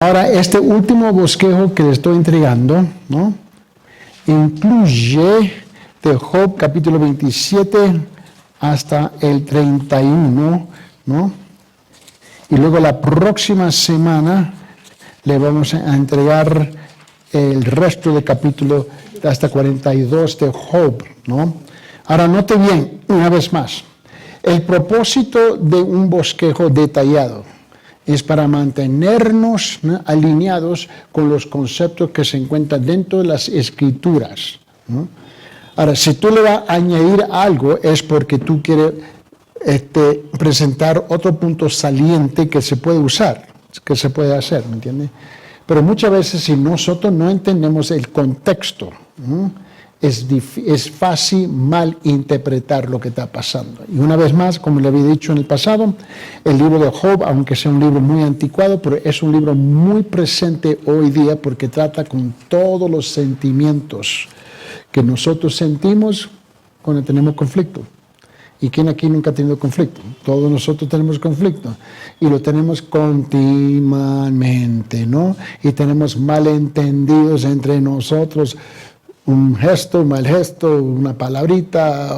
Ahora, este último bosquejo que le estoy entregando, ¿no?, incluye de Job capítulo 27 hasta el 31, ¿no? Y luego la próxima semana le vamos a entregar el resto del capítulo hasta 42 de Job, ¿no? Ahora, note bien, una vez más, el propósito de un bosquejo detallado es para mantenernos, ¿no?, alineados con los conceptos que se encuentran dentro de las Escrituras, ¿no? Ahora, si tú le vas a añadir algo, es porque tú quieres presentar otro punto saliente que se puede usar, que se puede hacer, ¿me entiendes? Pero muchas veces, si nosotros no entendemos el contexto, ¿no?, es fácil mal interpretar lo que está pasando. Y una vez más, como le había dicho en el pasado, el libro de Job, aunque sea un libro muy anticuado, pero es un libro muy presente hoy día porque trata con todos los sentimientos que nosotros sentimos cuando tenemos conflicto. ¿Y quién aquí nunca ha tenido conflicto? Todos nosotros tenemos conflicto y lo tenemos continuamente, ¿no? Y tenemos malentendidos entre nosotros. Un gesto, un mal gesto, una palabrita,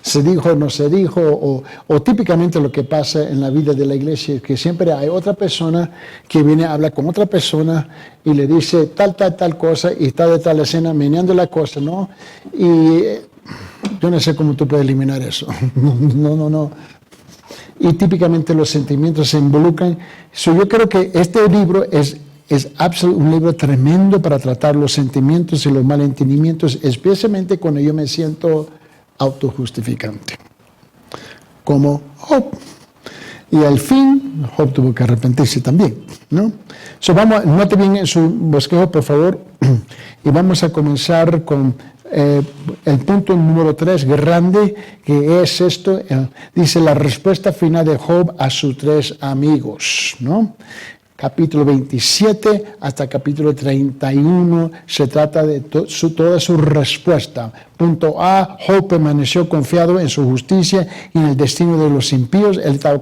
se dijo o no se dijo, o típicamente lo que pasa en la vida de la iglesia es que siempre hay otra persona que viene a hablar con otra persona y le dice tal cosa y está de tal escena meneando la cosa, ¿no? Y yo no sé cómo tú puedes eliminar eso. No. Y típicamente los sentimientos se involucran. Yo creo que este libro es un libro tremendo para tratar los sentimientos y los malentendimientos, especialmente cuando yo me siento autojustificante, como Job. Y al fin, Job tuvo que arrepentirse también, ¿no? Note bien en su bosquejo, por favor, y vamos a comenzar con el punto número 3, grande, que es esto. Dice la respuesta final de Job a sus 3 amigos, ¿no? Capítulo 27 hasta capítulo 31 se trata de toda su respuesta. Punto A, Job permaneció confiado en su justicia y en el destino de los impíos. Él estaba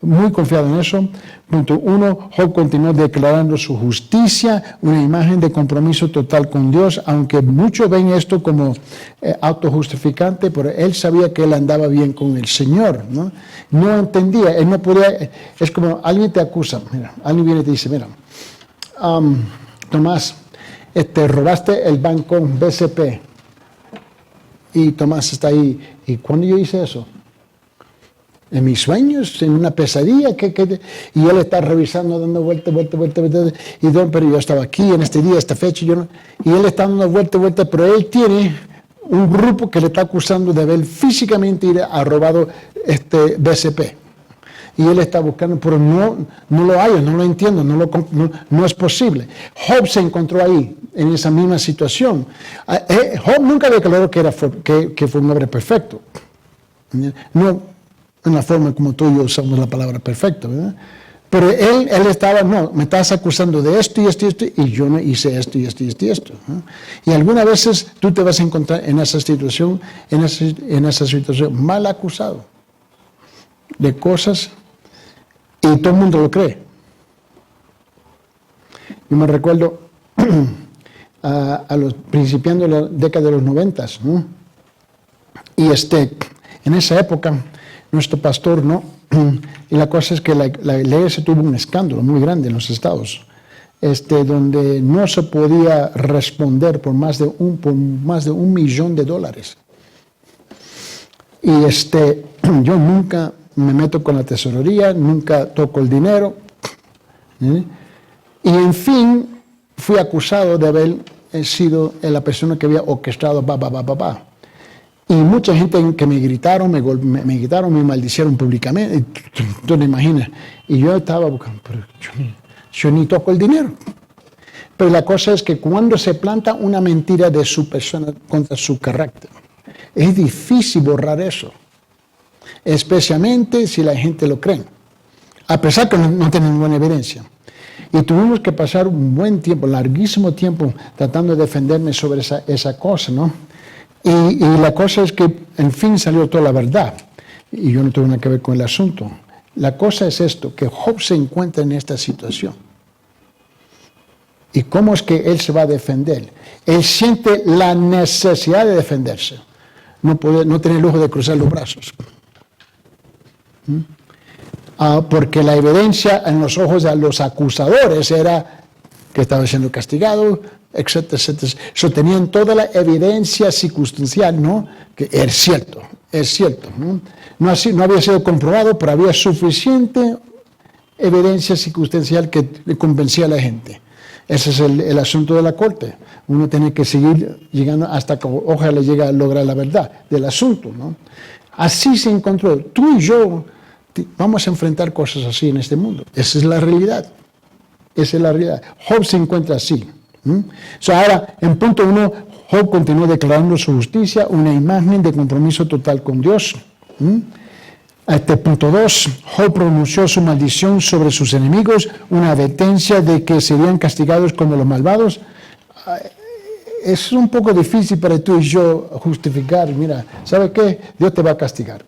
muy confiado en eso. Punto 1, Job continuó declarando su justicia, una imagen de compromiso total con Dios, aunque muchos ven esto como autojustificante, pero él sabía que él andaba bien con el Señor, ¿no? No entendía, él no podía, es como alguien te acusa, mira, alguien viene y te dice, mira, Tomás, robaste el banco BCP, y Tomás está ahí, ¿y cuándo yo hice eso? En mis sueños, en una pesadilla, y él está revisando, dando vuelta, pero yo estaba aquí en este día, esta fecha, y él está dando vuelta, pero él tiene un grupo que le está acusando de haber físicamente robado BCP. Y él está buscando, pero no lo hallo, no lo entiendo, no es posible. Job se encontró ahí, en esa misma situación. Job nunca declaró que fue un hombre perfecto. No en la forma como tú y yo usamos la palabra perfecto, ¿verdad? Pero él estaba, no, me estás acusando de esto y esto y esto, y yo no hice esto y esto y esto y esto, ¿no? Y algunas veces tú te vas a encontrar en esa situación, mal acusado de cosas y todo el mundo lo cree. Yo me recuerdo a los principiando de la década de los 90, ¿no? Y en esa época nuestro pastor, ¿no? Y la cosa es que la iglesia tuvo un escándalo muy grande en los estados, donde no se podía responder por más de $1 millón. Y yo nunca me meto con la tesorería, nunca toco el dinero. Y en fin, fui acusado de haber sido la persona que había orquestado Y mucha gente que me gritaron, me maldicieron públicamente. Tú te imaginas. Y yo estaba buscando, pero yo ni toco el dinero. Pero la cosa es que cuando se planta una mentira de su persona contra su carácter, es difícil borrar eso. Especialmente si la gente lo cree. A pesar que no tienen buena evidencia. Y tuvimos que pasar un buen tiempo, larguísimo tiempo, tratando de defenderme sobre esa cosa, ¿no? Y la cosa es que, en fin, salió toda la verdad. Y yo no tuve nada que ver con el asunto. La cosa es esto, que Job se encuentra en esta situación. ¿Y cómo es que él se va a defender? Él siente la necesidad de defenderse. No tiene el lujo de cruzar los brazos. Porque la evidencia en los ojos de los acusadores era que estaba siendo castigado, etcétera, etcétera. Tenían toda la evidencia circunstancial, ¿no? Que es cierto, ¿no? No había sido comprobado, pero había suficiente evidencia circunstancial que le convencía a la gente. Ese es el asunto de la corte. Uno tiene que seguir llegando hasta que ojalá llegue a lograr la verdad del asunto, ¿no? Así se encontró. Tú y yo vamos a enfrentar cosas así en este mundo. Esa es la realidad. Job se encuentra así. Ahora, en punto 1, Job continuó declarando su justicia, una imagen de compromiso total con Dios. Punto 2, Job pronunció su maldición sobre sus enemigos, una advertencia de que serían castigados como los malvados. Es un poco difícil para tú y yo justificar, mira, ¿sabe qué? Dios te va a castigar.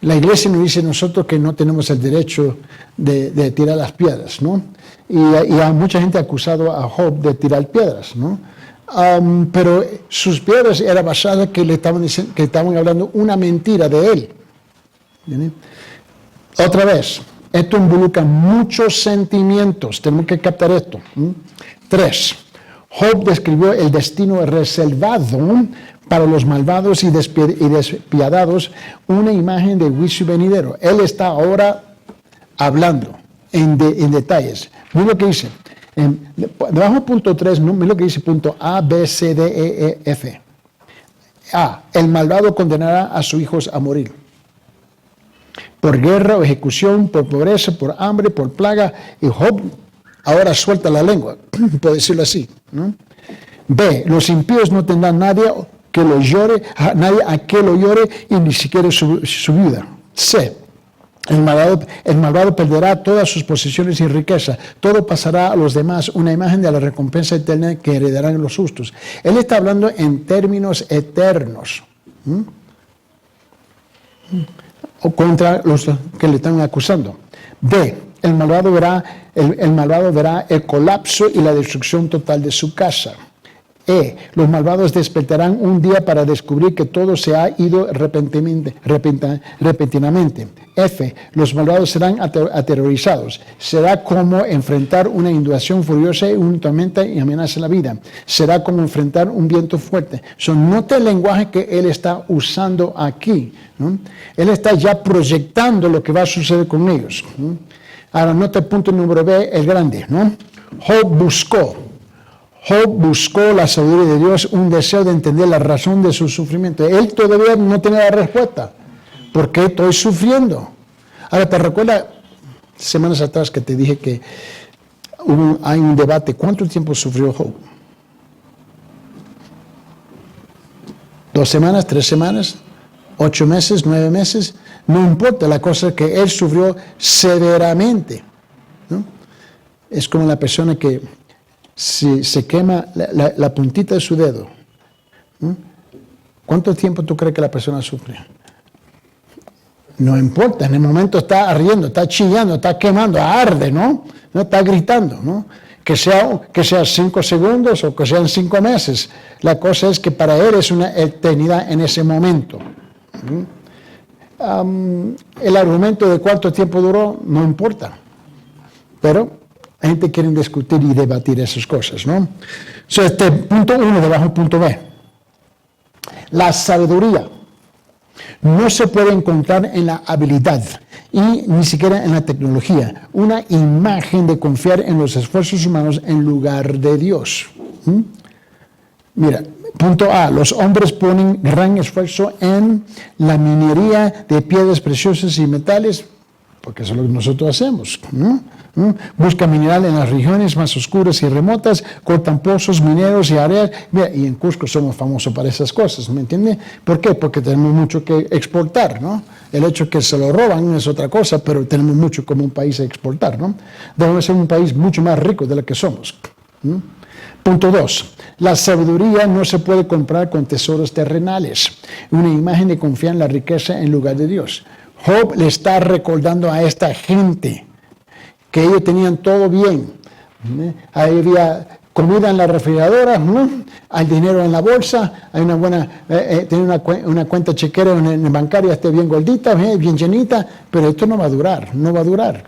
La iglesia nos dice a nosotros que no tenemos el derecho de tirar las piedras, ¿no? Y hay mucha gente acusado a Job de tirar piedras, ¿no? Pero sus piedras eran basadas que le estaban diciendo, que estaban hablando una mentira de él. ¿Entienden? Otra vez, esto involucra muchos sentimientos, tenemos que captar esto. 3. Job describió el destino reservado para los malvados y despiadados, una imagen del juicio venidero. Él está ahora hablando en detalles. Mira lo que dice. Debajo de punto 3, mira lo que dice punto A, B, C, D, E, F. A. El malvado condenará a sus hijos a morir. Por guerra o ejecución, por pobreza, por hambre, por plaga. Y Job ahora suelta la lengua, por decirlo así, ¿no? B. Los impíos no tendrán nadie que lo llore, nadie a que lo llore y ni siquiera su vida. C. El malvado perderá todas sus posesiones y riqueza. Todo pasará a los demás, una imagen de la recompensa eterna que heredarán los justos. Él está hablando en términos eternos. O contra los que le están acusando. D. El malvado verá el colapso y la destrucción total de su casa. E. Los malvados despertarán un día para descubrir que todo se ha ido repentinamente. F. Los malvados serán aterrorizados. Será como enfrentar una inundación furiosa y una tormenta y amenaza la vida. Será como enfrentar un viento fuerte. Nota el lenguaje que él está usando aquí, ¿no? Él está ya proyectando lo que va a suceder con ellos, ¿no? Ahora nota el punto número B, el grande, ¿no? Job buscó la sabiduría de Dios, un deseo de entender la razón de su sufrimiento. Él todavía no tiene la respuesta. ¿Por qué estoy sufriendo? Ahora, ¿te recuerdas semanas atrás que te dije que hay un debate? ¿Cuánto tiempo sufrió Job? 2 semanas, 3 semanas, 8 meses, 9 meses. No importa, la cosa es que él sufrió severamente, ¿no? Es como la persona que si se quema la puntita de su dedo, ¿no? ¿Cuánto tiempo tú crees que la persona sufre? No importa, en el momento está ardiendo, está chillando, está quemando, arde, ¿no? No está gritando, ¿no? Que sea 5 segundos o que sean 5 meses. La cosa es que para él es una eternidad en ese momento. El argumento de cuánto tiempo duró no importa, pero la gente quiere discutir y debatir esas cosas, ¿no? Punto 1 debajo del punto B. La sabiduría no se puede encontrar en la habilidad y ni siquiera en la tecnología. Una imagen de confiar en los esfuerzos humanos en lugar de Dios. Mira, punto A. Los hombres ponen gran esfuerzo en la minería de piedras preciosas y metales, porque eso es lo que nosotros hacemos, ¿no? Buscan mineral en las regiones más oscuras y remotas, cortan pozos mineros y áreas. Mira, y en Cusco somos famosos para esas cosas, ¿me entiende? ¿Por qué? Porque tenemos mucho que exportar, ¿no? El hecho que se lo roban es otra cosa, pero tenemos mucho como un país a exportar, ¿no? Debemos ser un país mucho más rico de lo que somos. Punto 2. La sabiduría no se puede comprar con tesoros terrenales. Una imagen de confiar en la riqueza en lugar de Dios. Job le está recordando a esta gente que ellos tenían todo bien, Ahí había comida en la refrigeradora, hay dinero en la bolsa, hay una buena, tiene una cuenta chequera en bancaria, esté bien gordita, bien llenita, pero esto no va a durar, no va a durar.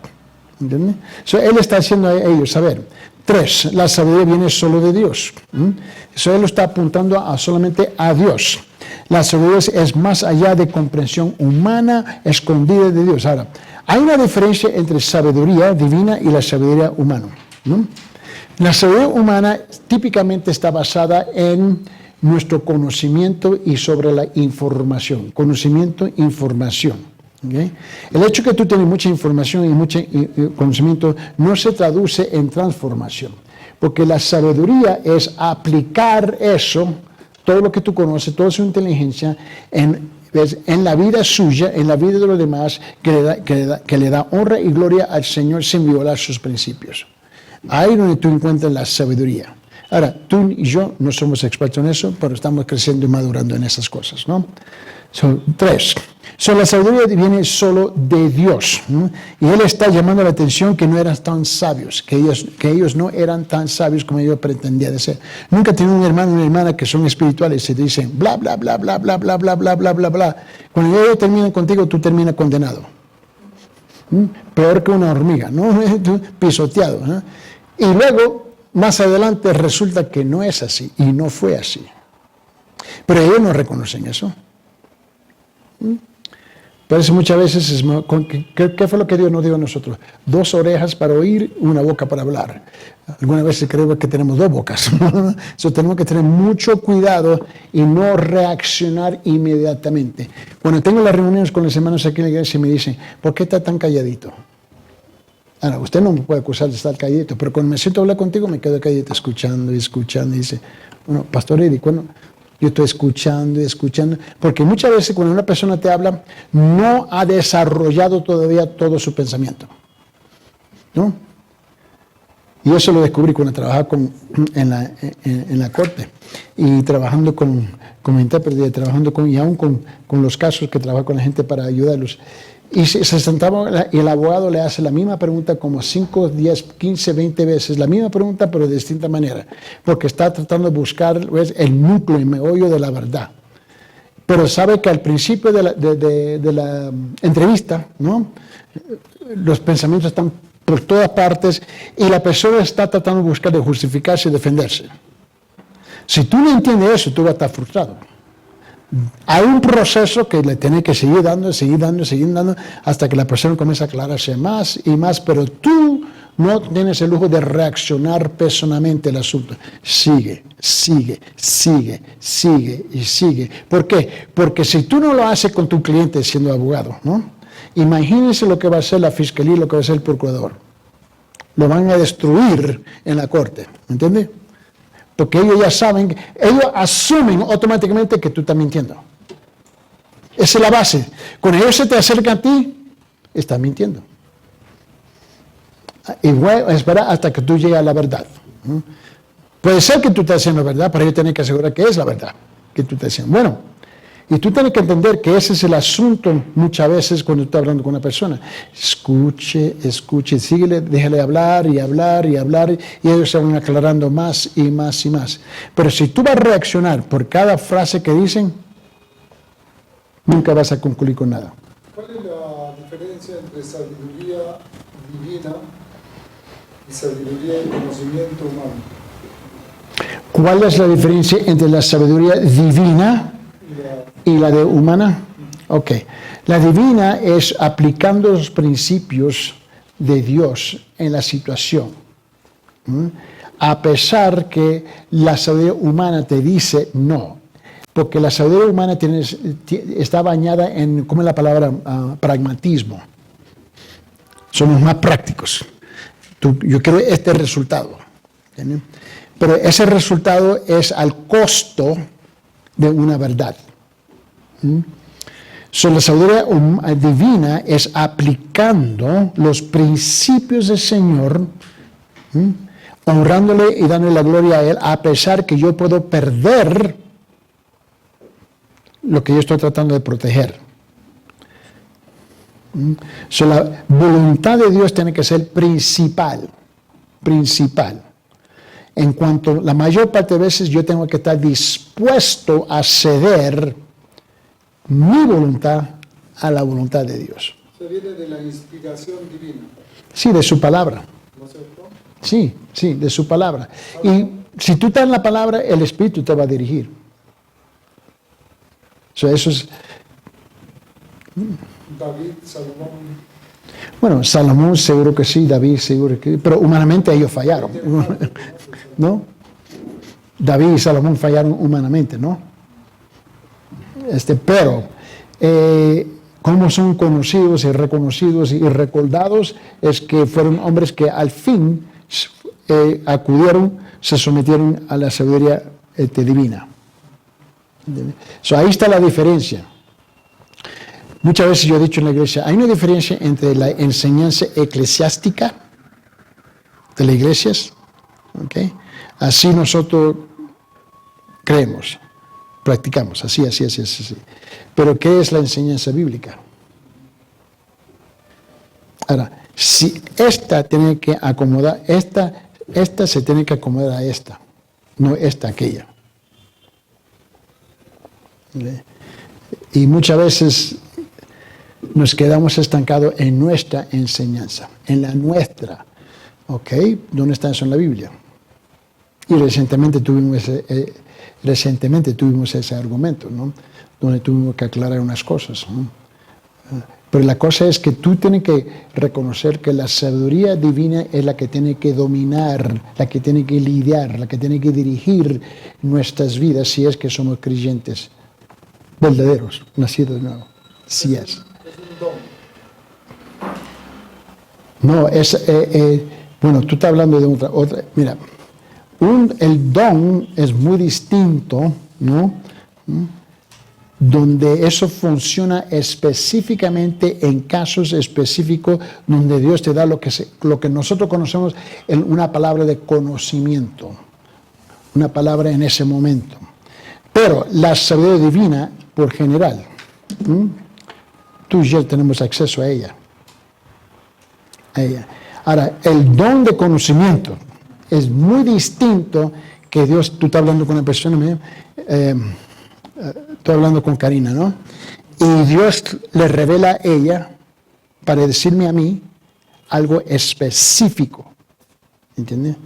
¿Entiendes? Él está haciendo a ellos saber. 3, la sabiduría viene solo de Dios. Él está apuntando solamente a Dios. La sabiduría es más allá de comprensión humana escondida de Dios. Ahora, hay una diferencia entre sabiduría divina y la sabiduría humana. La sabiduría humana típicamente está basada en nuestro conocimiento y sobre la información. Conocimiento, información. ¿Okay? El hecho que tú tienes mucha información y mucho conocimiento no se traduce en transformación. Porque la sabiduría es aplicar eso, todo lo que tú conoces, toda su inteligencia, en la vida suya, en la vida de los demás, que le da honra y gloria al Señor sin violar sus principios. Ahí es donde tú encuentras la sabiduría. Ahora, tú y yo no somos expertos en eso, pero estamos creciendo y madurando en esas cosas, ¿no? 3. La sabiduría viene solo de Dios. Y Él está llamando la atención que no eran tan sabios, que ellos no eran tan sabios como ellos pretendían de ser. Nunca tiene un hermano o una hermana que son espirituales y se dicen bla, bla, bla, bla, bla, bla, bla, bla, bla, bla, bla. Cuando ellos terminan contigo, tú terminas condenado. Peor que una hormiga, ¿no? Pisoteado, ¿no? Y luego, más adelante, resulta que no es así y no fue así. Pero ellos no reconocen eso. Por eso muchas veces, ¿qué fue lo que Dios nos dio a nosotros? 2 orejas para oír, 1 boca para hablar. Algunas veces creemos que tenemos 2 bocas. Tenemos que tener mucho cuidado y no reaccionar inmediatamente. Cuando tengo las reuniones con los hermanos aquí en la iglesia me dicen, ¿por qué está tan calladito? Ahora, usted no me puede acusar de estar calladito, pero cuando me siento a hablar contigo me quedo calladito escuchando y dice, bueno, Pastor Eric, bueno, yo estoy escuchando y escuchando, porque muchas veces cuando una persona te habla, no ha desarrollado todavía todo su pensamiento, ¿no? Y eso lo descubrí cuando trabajaba en la corte, y trabajando con intérpretes, y aún con los casos que trabajo con la gente para ayudarlos. Y se sentaba y el abogado le hace la misma pregunta como 5, 10, 15, 20 veces, la misma pregunta pero de distinta manera, porque está tratando de buscar el núcleo, el meollo de la verdad. Pero sabe que al principio de la entrevista, ¿no? Los pensamientos están por todas partes y la persona está tratando de buscar de justificarse y defenderse. Si tú no entiendes eso, tú vas a estar frustrado. Hay un proceso que le tiene que seguir dando, hasta que la persona comienza a aclararse más y más, pero tú no tienes el lujo de reaccionar personalmente al asunto. Sigue. ¿Por qué? Porque si tú no lo haces con tu cliente siendo abogado, ¿no? Imagínense lo que va a hacer la fiscalía y lo que va a hacer el procurador. Lo van a destruir en la corte, ¿me entiendes? Porque ellos ya saben, ellos asumen automáticamente que tú estás mintiendo. Esa es la base. Cuando ellos se te acercan a ti, estás mintiendo. Y voy a esperar hasta que tú llegues a la verdad. Puede ser que tú estés haciendo la verdad, pero ellos tienen que asegurar que es la verdad que tú estás haciendo. Bueno, y tú tienes que entender que ese es el asunto muchas veces cuando estás hablando con una persona. Escuche, síguele, déjale hablar, y ellos se van aclarando más y más y más. Pero si tú vas a reaccionar por cada frase que dicen, nunca vas a concluir con nada. ¿Cuál es la diferencia entre sabiduría divina y sabiduría y conocimiento humano? ¿Cuál es la diferencia entre la sabiduría divina y la de humana? Ok. La divina es aplicando los principios de Dios en la situación. A pesar que la sabiduría humana te dice no. Porque la sabiduría humana está bañada en, ¿cómo es la palabra? Pragmatismo. Somos más prácticos. Yo quiero este resultado. ¿Entiendes? Pero ese resultado es al costo de una verdad. La sabiduría divina es aplicando los principios del Señor, honrándole y dándole la gloria a Él, a pesar que yo puedo perder lo que yo estoy tratando de proteger. La voluntad de Dios tiene que ser principal. principal. En cuanto la mayor parte de veces yo tengo que estar dispuesto a ceder mi voluntad a la voluntad de Dios. Se viene de la inspiración divina, Sí, de su palabra. ¿no es cierto? Sí, de su palabra. Y si tú estás en la palabra, el Espíritu te va a dirigir. Eso es... David, Salomón, Bueno, Salomón seguro que sí, David seguro que sí, pero humanamente ellos fallaron, ¿no? David y Salomón fallaron humanamente, ¿no? Pero, como son conocidos y reconocidos y recordados, es que fueron hombres que al fin acudieron, se sometieron a la sabiduría divina. Ahí está la diferencia. Muchas veces yo he dicho en la iglesia, hay una diferencia entre la enseñanza eclesiástica de las iglesias, ¿okay? Así nosotros creemos, practicamos, así. Pero ¿qué es la enseñanza bíblica? Ahora, si esta tiene que acomodar, esta se tiene que acomodar a esta, no esta a aquella. ¿Okay? Y muchas veces nos quedamos estancados en nuestra enseñanza, en la nuestra. ¿Ok? ¿Dónde está eso en la Biblia? Y recientemente tuvimos ese argumento, ¿no? Donde tuvimos que aclarar unas cosas, ¿no? Pero la cosa es que tú tienes que reconocer que la sabiduría divina es la que tiene que dominar, la que tiene que lidiar, la que tiene que dirigir nuestras vidas si es que somos creyentes verdaderos, nacidos de nuevo. Sí es. Es un don. No, bueno, tú estás hablando de otra. Mira, el don es muy distinto, ¿no? Donde eso funciona específicamente en casos específicos donde Dios te da lo que nosotros conocemos en una palabra de conocimiento, una palabra en ese momento. Pero la sabiduría divina, por general, tú y yo tenemos acceso a ella. Ahora, el don de conocimiento es muy distinto que Dios, tú estás hablando con una persona, estoy hablando con Karina, ¿no? Y Dios le revela a ella para decirme a mí algo específico, ¿entiendes?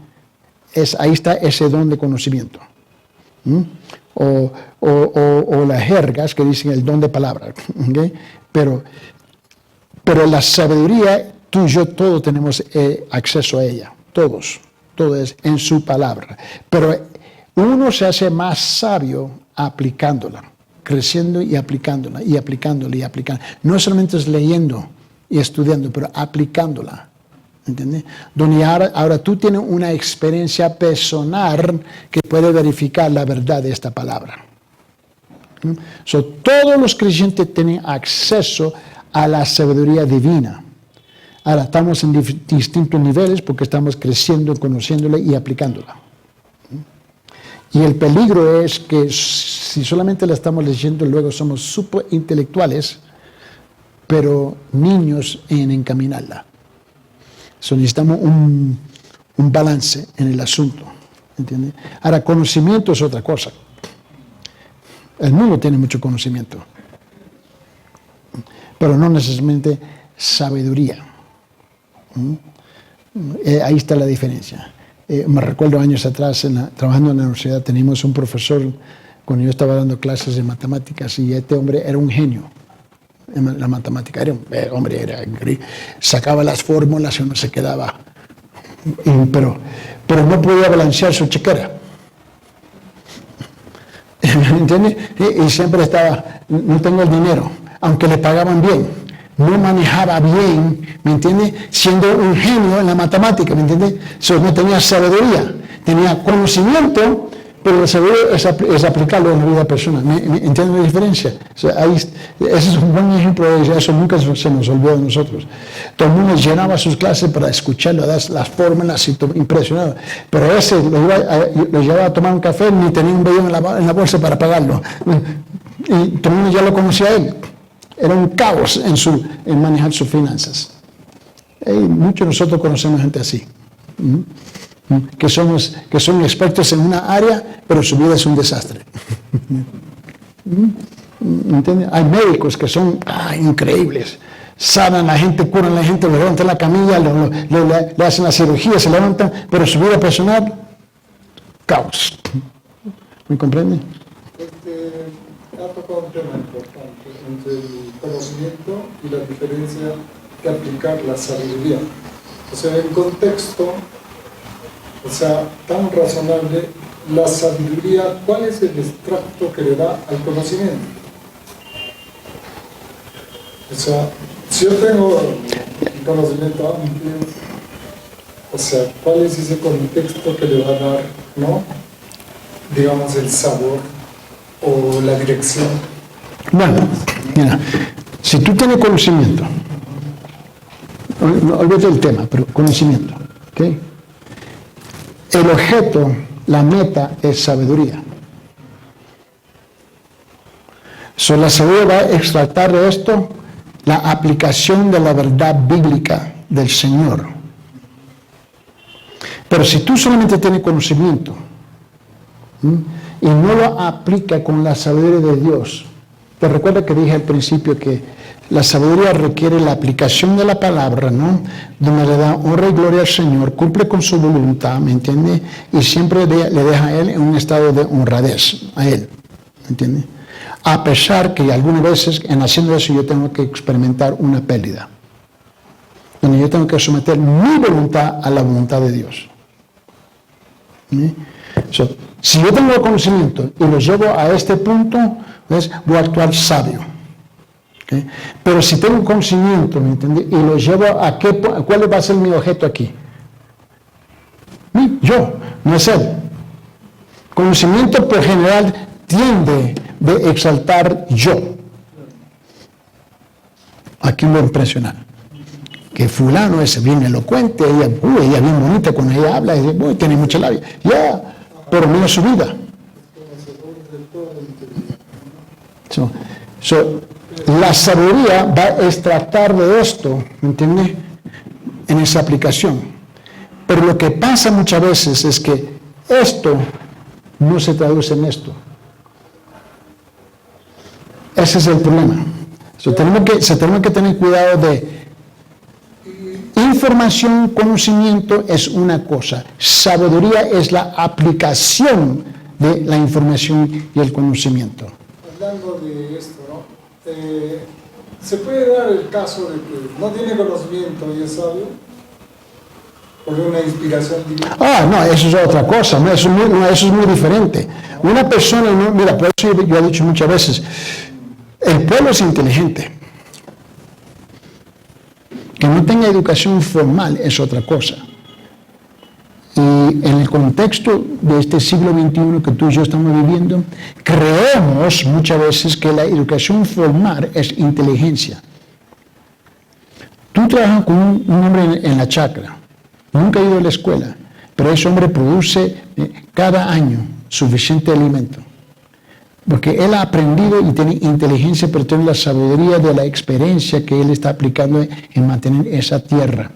Ahí está ese don de conocimiento. O las jergas que dicen el don de palabra, ¿okay? Pero la sabiduría, tú y yo todos tenemos acceso a ella, todo es en su palabra. Pero uno se hace más sabio aplicándola, creciendo y aplicándola, y aplicándola, y aplicándola. No solamente es leyendo y estudiando, pero aplicándola. ¿Entiendes? Donde ahora tú tienes una experiencia personal que puede verificar la verdad de esta palabra. Todos los creyentes tienen acceso a la sabiduría divina. Ahora estamos en distintos niveles porque estamos creciendo, conociéndola y aplicándola. Y el peligro es que si solamente la estamos leyendo, luego somos súper intelectuales, pero niños en encaminarla. Necesitamos un balance en el asunto, ¿entiendes? Ahora, conocimiento es otra cosa. El mundo tiene mucho conocimiento, pero no necesariamente sabiduría. Ahí está la diferencia. Me recuerdo años atrás, trabajando en la universidad, teníamos un profesor, cuando yo estaba dando clases de matemáticas, y este hombre era un genio en la matemática. Sacaba las fórmulas y uno se quedaba. Pero no podía balancear su chequera. ¿Me entiendes? Y siempre estaba, no tengo el dinero, aunque le pagaban bien. No manejaba bien, ¿me entiendes? Siendo un genio en la matemática, ¿me entiendes? No tenía sabiduría, tenía conocimiento, pero la sabiduría es aplicarlo en la vida personal. ¿Me entiendes la diferencia? Ese es un buen ejemplo de eso, nunca se nos olvidó de nosotros. Todo el mundo llenaba sus clases para escucharlo, las fórmulas y impresionado. Pero ese lo llevaba a tomar un café, ni tenía un billón en la bolsa para pagarlo. Y todo el mundo ya lo conocía a él. Era un caos en manejar sus finanzas. Muchos de nosotros conocemos gente así. que son expertos en una área, pero su vida es un desastre. ¿Entiendes? Hay médicos que son increíbles. Sanan a la gente, curan a la gente, lo levantan la camilla, le hacen la cirugía, se levantan, pero su vida personal, caos. ¿Me comprende? Ha tocado un tema importante entre el conocimiento y la diferencia que aplicar la sabiduría. O sea, en contexto, tan razonable, la sabiduría, ¿cuál es el extracto que le da al conocimiento? O sea, si yo tengo un conocimiento amplio, ¿cuál es ese contexto que le va a dar, ¿no? Digamos, el sabor o la dirección? Bueno, mira, si tú tienes conocimiento, no olvídate del tema, pero conocimiento, ¿ok? El objeto, la meta es sabiduría. La sabiduría va a extractar de esto la aplicación de la verdad bíblica del Señor. Pero si tú solamente tienes conocimiento y no lo aplicas con la sabiduría de Dios, te recuerda que dije al principio que la sabiduría requiere la aplicación de la palabra, ¿no? Donde le da honra y gloria al Señor, cumple con su voluntad, ¿me entiende? Y siempre le deja a Él en un estado de honradez, a Él, ¿me entiende? A pesar que algunas veces en haciendo eso yo tengo que experimentar una pérdida, donde yo tengo que someter mi voluntad a la voluntad de Dios. Si yo tengo conocimiento y lo llevo a este punto, ¿ves? Voy a actuar sabio. ¿Okay? Pero si tengo conocimiento, ¿me entiendes? Y lo llevo a ¿cuál va a ser mi objeto aquí? Yo, no es él. Conocimiento por general tiende de exaltar yo. Aquí lo impresionar. Que fulano es bien elocuente, ella bien bonita cuando ella habla, y dice, tiene mucha labia. Pero mira su vida. La sabiduría va a extractar de esto, ¿me entiendes? En esa aplicación. Pero lo que pasa muchas veces es que esto no se traduce en esto. Ese es el problema. Tenemos que tener cuidado de información, conocimiento es una cosa. Sabiduría es la aplicación de la información y el conocimiento. Hablando de esto, ¿no? ¿Se puede dar el caso de que no tiene conocimiento y es sabio? ¿Por una inspiración divina? No, eso es otra cosa, eso es muy diferente. Una persona, mira, por eso yo he dicho muchas veces, el pueblo es inteligente. Que no tenga educación formal es otra cosa. Y en el contexto de este siglo XXI que tú y yo estamos viviendo, creemos muchas veces que la educación formal es inteligencia. Tú trabajas con un hombre en la chacra, nunca ha ido a la escuela, pero ese hombre produce cada año suficiente alimento. Porque él ha aprendido y tiene inteligencia, pero tiene la sabiduría de la experiencia que él está aplicando en mantener esa tierra.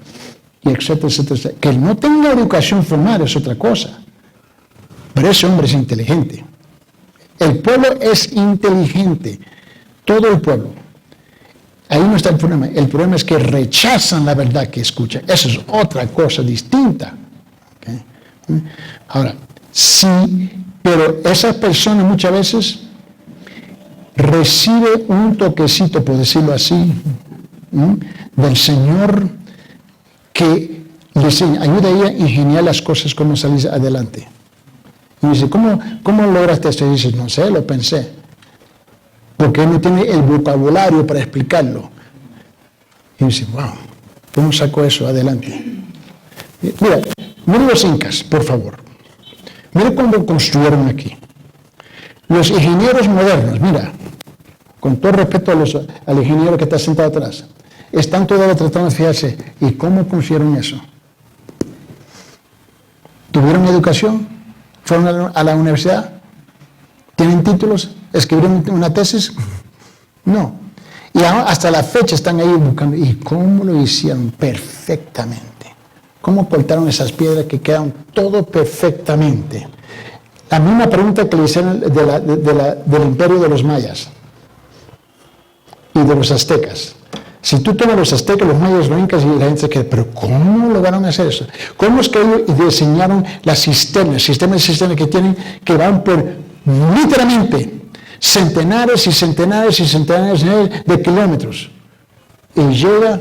Y etcétera, etcétera, etcétera. Que él no tenga educación formal es otra cosa. Pero ese hombre es inteligente. El pueblo es inteligente. Todo el pueblo. Ahí no está el problema. El problema es que rechazan la verdad que escuchan. Eso es otra cosa distinta. ¿Okay? Ahora, sí, pero esa persona muchas veces recibe un toquecito, por decirlo así, del Señor que les ayuda a ella a ingeniar las cosas, cómo salir adelante. Y dice, ¿cómo lograste esto? Y dice, no sé, lo pensé. Porque él no tiene el vocabulario para explicarlo. Y dice, wow, ¿cómo sacó eso adelante? Mira los incas, por favor. Mira cuando construyeron aquí. Los ingenieros modernos, mira, con todo respeto al ingeniero que está sentado atrás, están todavía tratando de fijarse. ¿Y cómo construyeron eso? ¿Tuvieron educación? ¿Fueron a la universidad? ¿Tienen títulos? ¿Escribieron una tesis? No. Y hasta la fecha están ahí buscando. ¿Y cómo lo hicieron? Perfectamente. ¿Cómo cortaron esas piedras que quedan todo perfectamente? La misma pregunta que le hicieron del imperio de los mayas y de los aztecas. Si tú tomas los aztecas, los mayas, los incas, y la gente se queda, pero ¿cómo lograron hacer eso? ¿Cómo es que ellos diseñaron las cisternas que tienen, que van por literalmente centenares y centenares y centenares de kilómetros? Y llega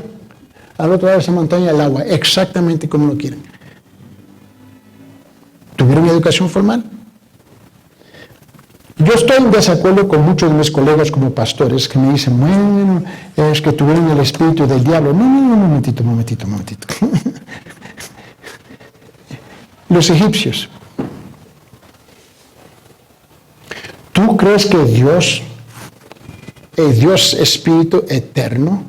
al otro lado de esa montaña el agua, exactamente como lo quieren. ¿Tuvieron educación formal? Yo estoy en desacuerdo con muchos de mis colegas como pastores que me dicen, bueno, es que tuvieron el espíritu del diablo. No, un momentito. Los egipcios. ¿Tú crees que Dios, el Dios espíritu eterno,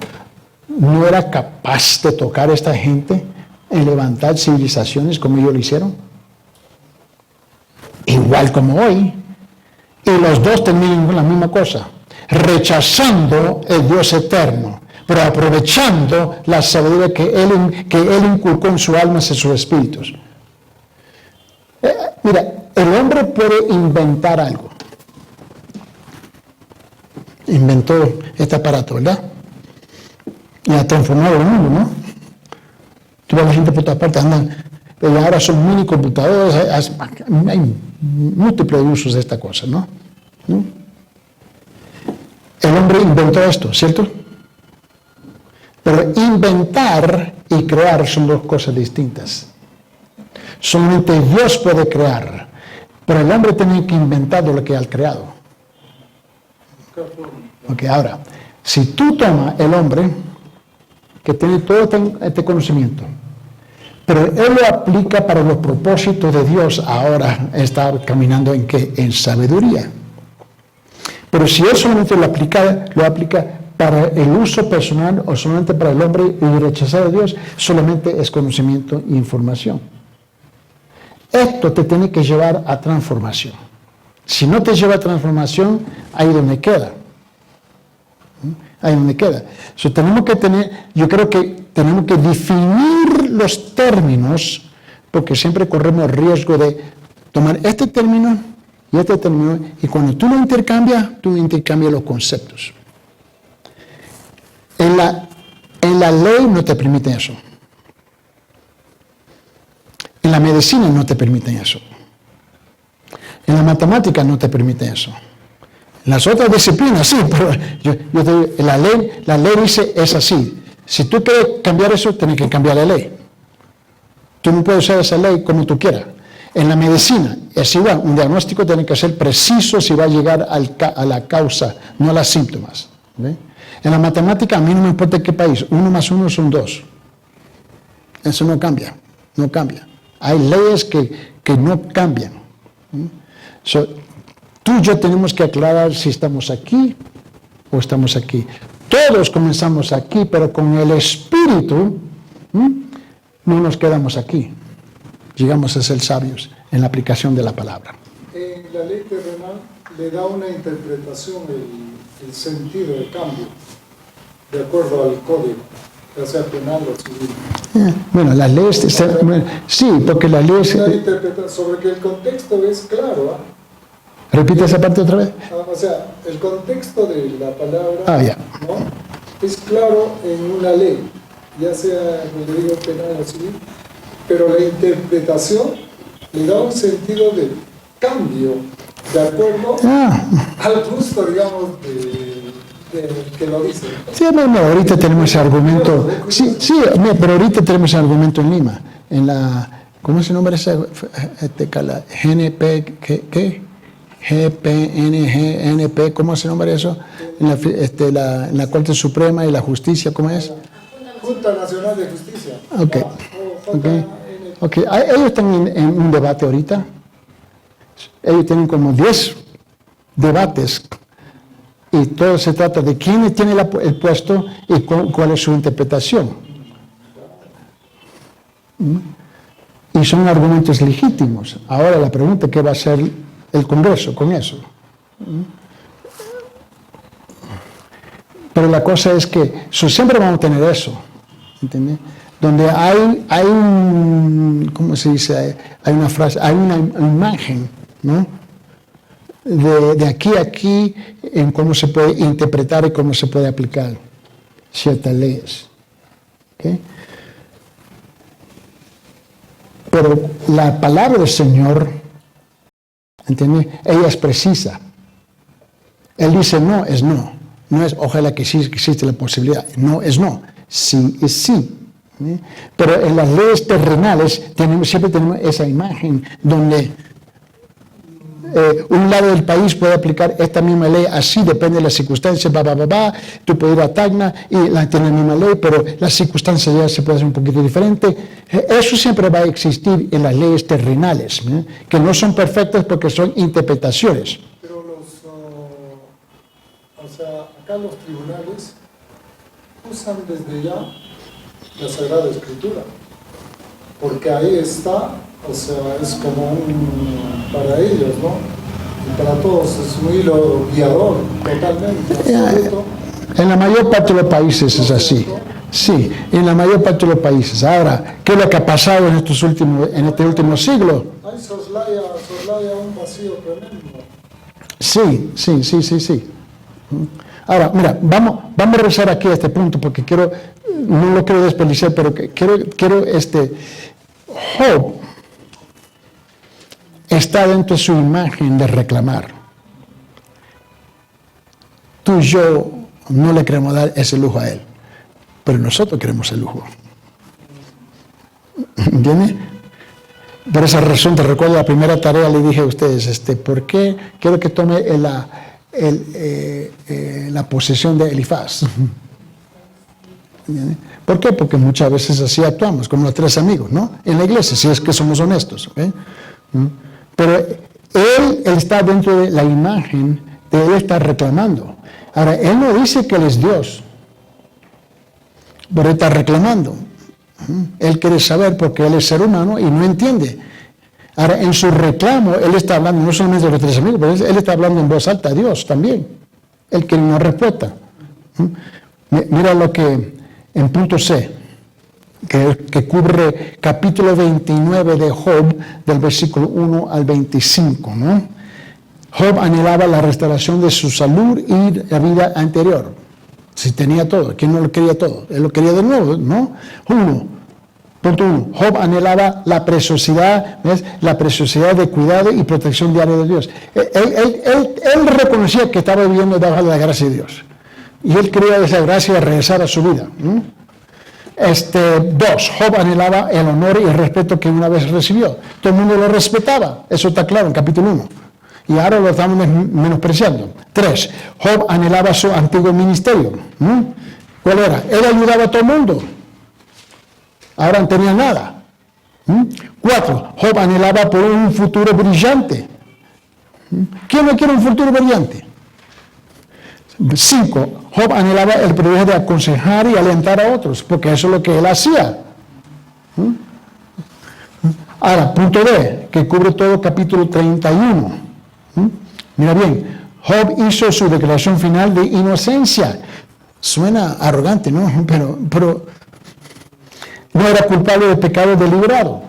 no era capaz de tocar a esta gente en levantar civilizaciones como ellos lo hicieron? Igual como hoy. Y los dos terminan con la misma cosa, rechazando el Dios eterno, pero aprovechando la sabiduría que él inculcó en su alma y en sus espíritus. Mira, el hombre puede inventar algo. Inventó este aparato, ¿verdad? Y ha transformado el mundo, ¿no? Tú ves la gente por todas partes, andan, pero ahora son mini computadores, hay múltiples usos de esta cosa, ¿no? El hombre inventó esto, ¿cierto? Pero inventar y crear son dos cosas distintas. Solamente Dios puede crear, pero el hombre tiene que inventar lo que ha creado. Ok, ahora, si tú tomas el hombre que tiene todo este conocimiento, pero él lo aplica para los propósitos de Dios, ahora está caminando ¿en qué? En sabiduría. Pero si él solamente lo aplica para el uso personal o solamente para el hombre y rechazar a Dios, solamente es conocimiento e información. Esto te tiene que llevar a transformación. Si no te lleva a transformación, ahí donde queda. Ahí donde queda. Yo creo que tenemos que definir los términos, porque siempre corremos el riesgo de tomar este término y este término, y cuando tú intercambias los conceptos. En la ley no te permiten eso. En la medicina no te permiten eso. En la matemática no te permiten eso. En las otras disciplinas sí, pero yo te digo, la ley dice es así. Si tú quieres cambiar eso, tienes que cambiar la ley. Tú no puedes usar esa ley como tú quieras. En la medicina es igual, un diagnóstico tiene que ser preciso si va a llegar a la causa, no a los síntomas. ¿Ve? En la matemática, a mí no me importa qué país, 1 más 1 son 2. Eso no cambia. Hay leyes que no cambian. Tú y yo tenemos que aclarar si estamos aquí o estamos aquí. Todos comenzamos aquí, pero con el Espíritu no nos quedamos aquí. Llegamos a ser sabios en la aplicación de la palabra. En la ley terrenal le da una interpretación el sentido de cambio, de acuerdo al código, ya sea penal o civil. Bueno, las leyes, sí, porque las leyes... Sobre que el contexto es claro, Repite esa parte otra vez. O sea, el contexto de la palabra ¿no? Es claro en una ley, ya sea, como le digo, penal o civil, pero la interpretación le da un sentido de cambio, de acuerdo al gusto, digamos, que lo dice. Sí, ahorita tenemos ese argumento. Sí, pero ahorita tenemos ese argumento en Lima, en la, ¿cómo se nombra esa? La GNP, ¿qué? GPNGNP, ¿cómo se nombra eso? En la Corte Suprema y la Justicia, ¿cómo es? Junta Nacional de Justicia. Ok. Ellos están en un debate ahorita. Ellos tienen como 10 debates y todo se trata de quién tiene el puesto y cuál es su interpretación. Y son argumentos legítimos. Ahora la pregunta es qué va a hacer el Congreso con eso. Pero la cosa es que siempre vamos a tener eso, ¿entiendes? donde hay un, ¿cómo se dice? Hay una frase, hay una imagen, ¿no? De aquí a aquí, en cómo se puede interpretar y cómo se puede aplicar ciertas leyes. ¿Okay? Pero la palabra del Señor, ¿entiendes? Ella es precisa. Él dice no, es no. No es ojalá que sí existe la posibilidad. No es no. Sí es sí. ¿Sí? Pero en las leyes terrenales siempre tenemos esa imagen donde un lado del país puede aplicar esta misma ley así, depende de las circunstancias, tú puedes ir a Tacna y tiene la misma ley, pero las circunstancias ya se pueden hacer un poquito diferente. Eso siempre va a existir en las leyes terrenales, que no son perfectas porque son interpretaciones. Pero acá los tribunales usan desde ya la Sagrada Escritura, porque ahí está. O sea, es como para ellos, ¿no? Y para todos es un hilo guiador, totalmente, absoluto. En la mayor parte de los países es así. Sí, en la mayor parte de los países. Ahora, ¿qué es lo que ha pasado en este último siglo? Hay soslaya un vacío tremendo. Sí. Ahora, mira, vamos a regresar aquí a este punto porque no lo quiero desperdiciar, pero quiero Job está dentro de su imagen de reclamar. Tú y yo no le queremos dar ese lujo a él, pero nosotros queremos el lujo. ¿Entiendes? Por esa razón, te recuerdo la primera tarea, le dije a ustedes, ¿por qué quiero que tome la posesión de Elifaz? ¿Entiendes? ¿Por qué? Porque muchas veces así actuamos, como los tres amigos, ¿no? En la iglesia, si es que somos honestos, ¿ok? Pero él está dentro de la imagen de él estar reclamando. Ahora, él no dice que él es Dios, pero él está reclamando. Él quiere saber porque él es ser humano y no entiende. Ahora, en su reclamo, él está hablando no solamente de los tres amigos, pero él está hablando en voz alta a Dios también. Él quiere una respuesta. Mira lo que en punto C, que cubre capítulo 29 de Job, del versículo 1 al 25, ¿no? Job anhelaba la restauración de su salud y la vida anterior. Si tenía todo, ¿quién no lo quería todo? Él lo quería de nuevo, ¿no? Punto 1. Job anhelaba la preciosidad, ¿ves? La preciosidad de cuidado y protección diaria de Dios. Él reconocía que estaba viviendo debajo de la gracia de Dios. Y él quería esa gracia regresar a su vida. 2. Job anhelaba el honor y el respeto que una vez recibió. Todo el mundo lo respetaba. Eso está claro en capítulo 1. Y ahora lo estamos menospreciando. 3. Job anhelaba su antiguo ministerio. ¿Cuál era? Él ayudaba a todo el mundo. Ahora no tenía nada. 4. Job anhelaba por un futuro brillante. ¿Quién no quiere un futuro brillante? 5. Job anhelaba el privilegio de aconsejar y alentar a otros, porque eso es lo que él hacía. Ahora, punto D, que cubre todo capítulo 31. Mira bien, Job hizo su declaración final de inocencia. Suena arrogante, ¿no? Pero no era culpable de pecado deliberado.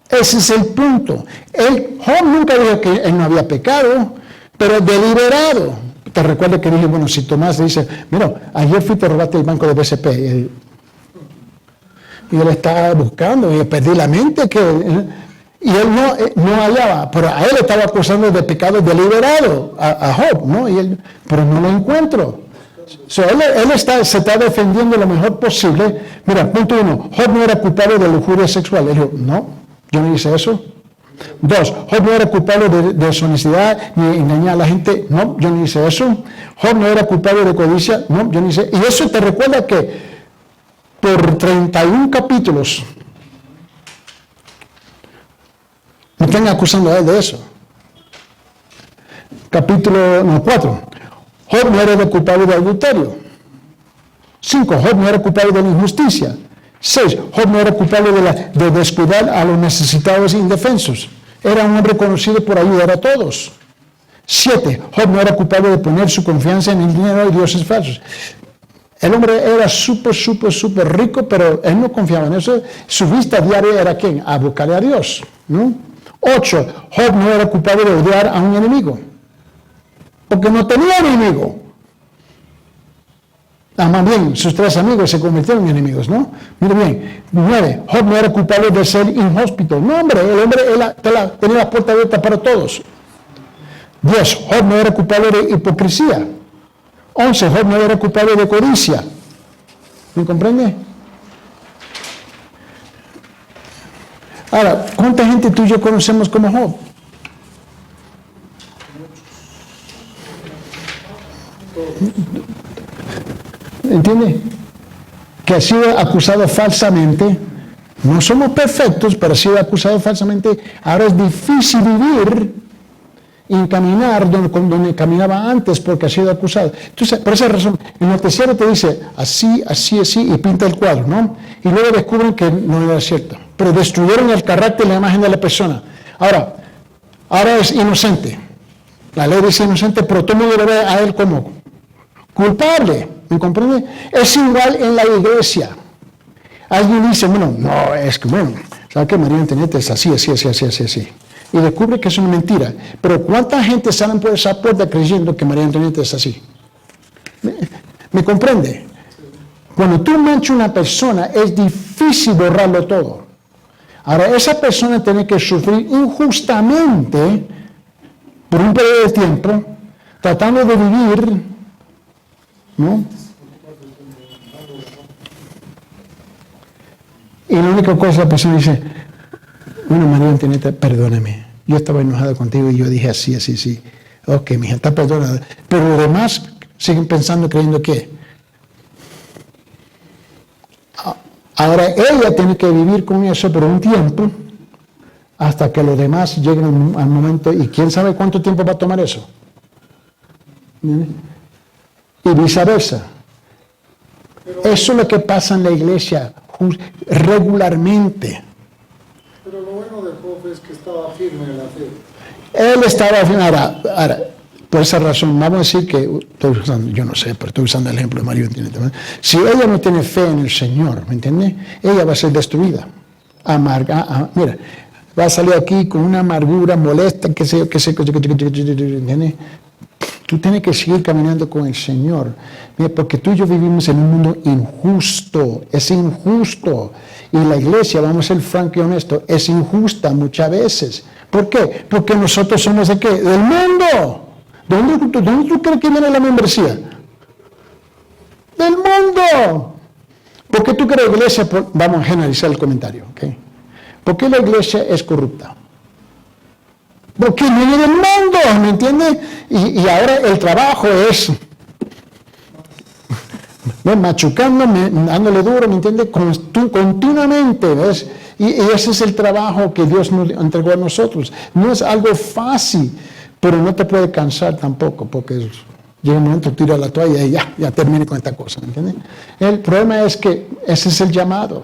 Ese es el punto. Job nunca dijo que él no había pecado, pero deliberado. Te recuerdo que dije, bueno, si Tomás le dice, mira, ayer fuiste a robarte el banco de BCP. Y él estaba buscando, y perdí la mente, y él no hallaba, pero a él estaba acusando de pecado deliberado a Job, ¿no? Pero no lo encuentro. Él se está defendiendo lo mejor posible. Mira, punto 1, Job no era culpable de lujuria sexual. Él dijo, no, yo no hice eso. 2, Job no era culpable de deshonestidad ni engañar a la gente. No, yo no hice eso. Job no era culpable de codicia. No, yo no hice. Y eso te recuerda que por 31 capítulos me están acusando a él de eso. Capítulo 4. Job no era culpable de adulterio. 5. Job no era culpable de la injusticia. 6. Job no era culpable de descuidar a los necesitados e indefensos. Era un hombre conocido por ayudar a todos. 7. Job no era culpable de poner su confianza en el dinero y dioses falsos. El hombre era súper rico, pero él no confiaba en eso. Su vista diaria era ¿quién? A buscarle a Dios, ¿no? 8. Job no era culpable de odiar a un enemigo, porque no tenía enemigo. Más bien, sus 3 amigos se convirtieron en enemigos, ¿no? Mire bien. 9. Job no era culpable de ser inhóspito. No, hombre, el hombre tenía la puerta abierta para todos. 10. Job no era culpable de hipocresía. 11. Job no era culpable de codicia. ¿Me comprende? Ahora, ¿cuánta gente tú y yo conocemos como Job? ¿Entiende? Que ha sido acusado falsamente. No somos perfectos, pero ha sido acusado falsamente. Ahora es difícil vivir y caminar donde caminaba antes porque ha sido acusado. Entonces, por esa razón, el noticiero te dice así, y pinta el cuadro, ¿no? Y luego descubren que no era cierto. Pero destruyeron el carácter y la imagen de la persona. Ahora es inocente. La ley dice inocente, pero todo el mundo lo ve a él como culpable. ¿Me comprende? Es igual en la iglesia. Alguien dice, no, es que, ¿sabes qué? María Antonieta es así. Y descubre que es una mentira. Pero ¿cuánta gente sale por esa puerta creyendo que María Antonieta es así? ¿Me comprende? Cuando tú manchas a una persona, es difícil borrarlo todo. Ahora, esa persona tiene que sufrir injustamente por un periodo de tiempo, tratando de vivir, ¿no? Y la única cosa, la persona dice, María Antonieta, perdóname, yo estaba enojada contigo y yo dije así. Ok, mija, está perdonada. Pero los demás siguen pensando, creyendo que. Ahora ella tiene que vivir con eso por un tiempo, hasta que los demás lleguen al momento, y quién sabe cuánto tiempo va a tomar eso. Y viceversa. Eso es lo que pasa en la iglesia regularmente. Pero lo bueno de Job es que estaba firme en la fe. Él estaba firme. Ahora, por esa razón, vamos a decir que, yo no sé, pero estoy usando el ejemplo de María Antonieta. Si ella no tiene fe en el Señor, ¿me entiendes? Ella va a ser destruida. Mira, va a salir aquí con una amargura molesta, ¿entiendes? Tú tienes que seguir caminando con el Señor. Mira, porque tú y yo vivimos en un mundo injusto. Es injusto. Y la iglesia, vamos a ser francos y honestos, es injusta muchas veces. ¿Por qué? Porque nosotros somos ¿de qué? Del mundo. ¿Dónde tú crees que viene la membresía? Del mundo. ¿Por qué tú crees que la iglesia, vamos a generalizar el comentario, ¿ok? ¿Por qué la iglesia es corrupta? Porque viene del mundo, ¿me entiendes? Y ahora el trabajo es machucándome, dándole duro, ¿me entiendes? Continuamente, ¿ves? Y ese es el trabajo que Dios nos entregó a nosotros. No es algo fácil, pero no te puede cansar tampoco, porque llega un momento, tira la toalla y ya termine con esta cosa, ¿me entiendes? El problema es que ese es el llamado.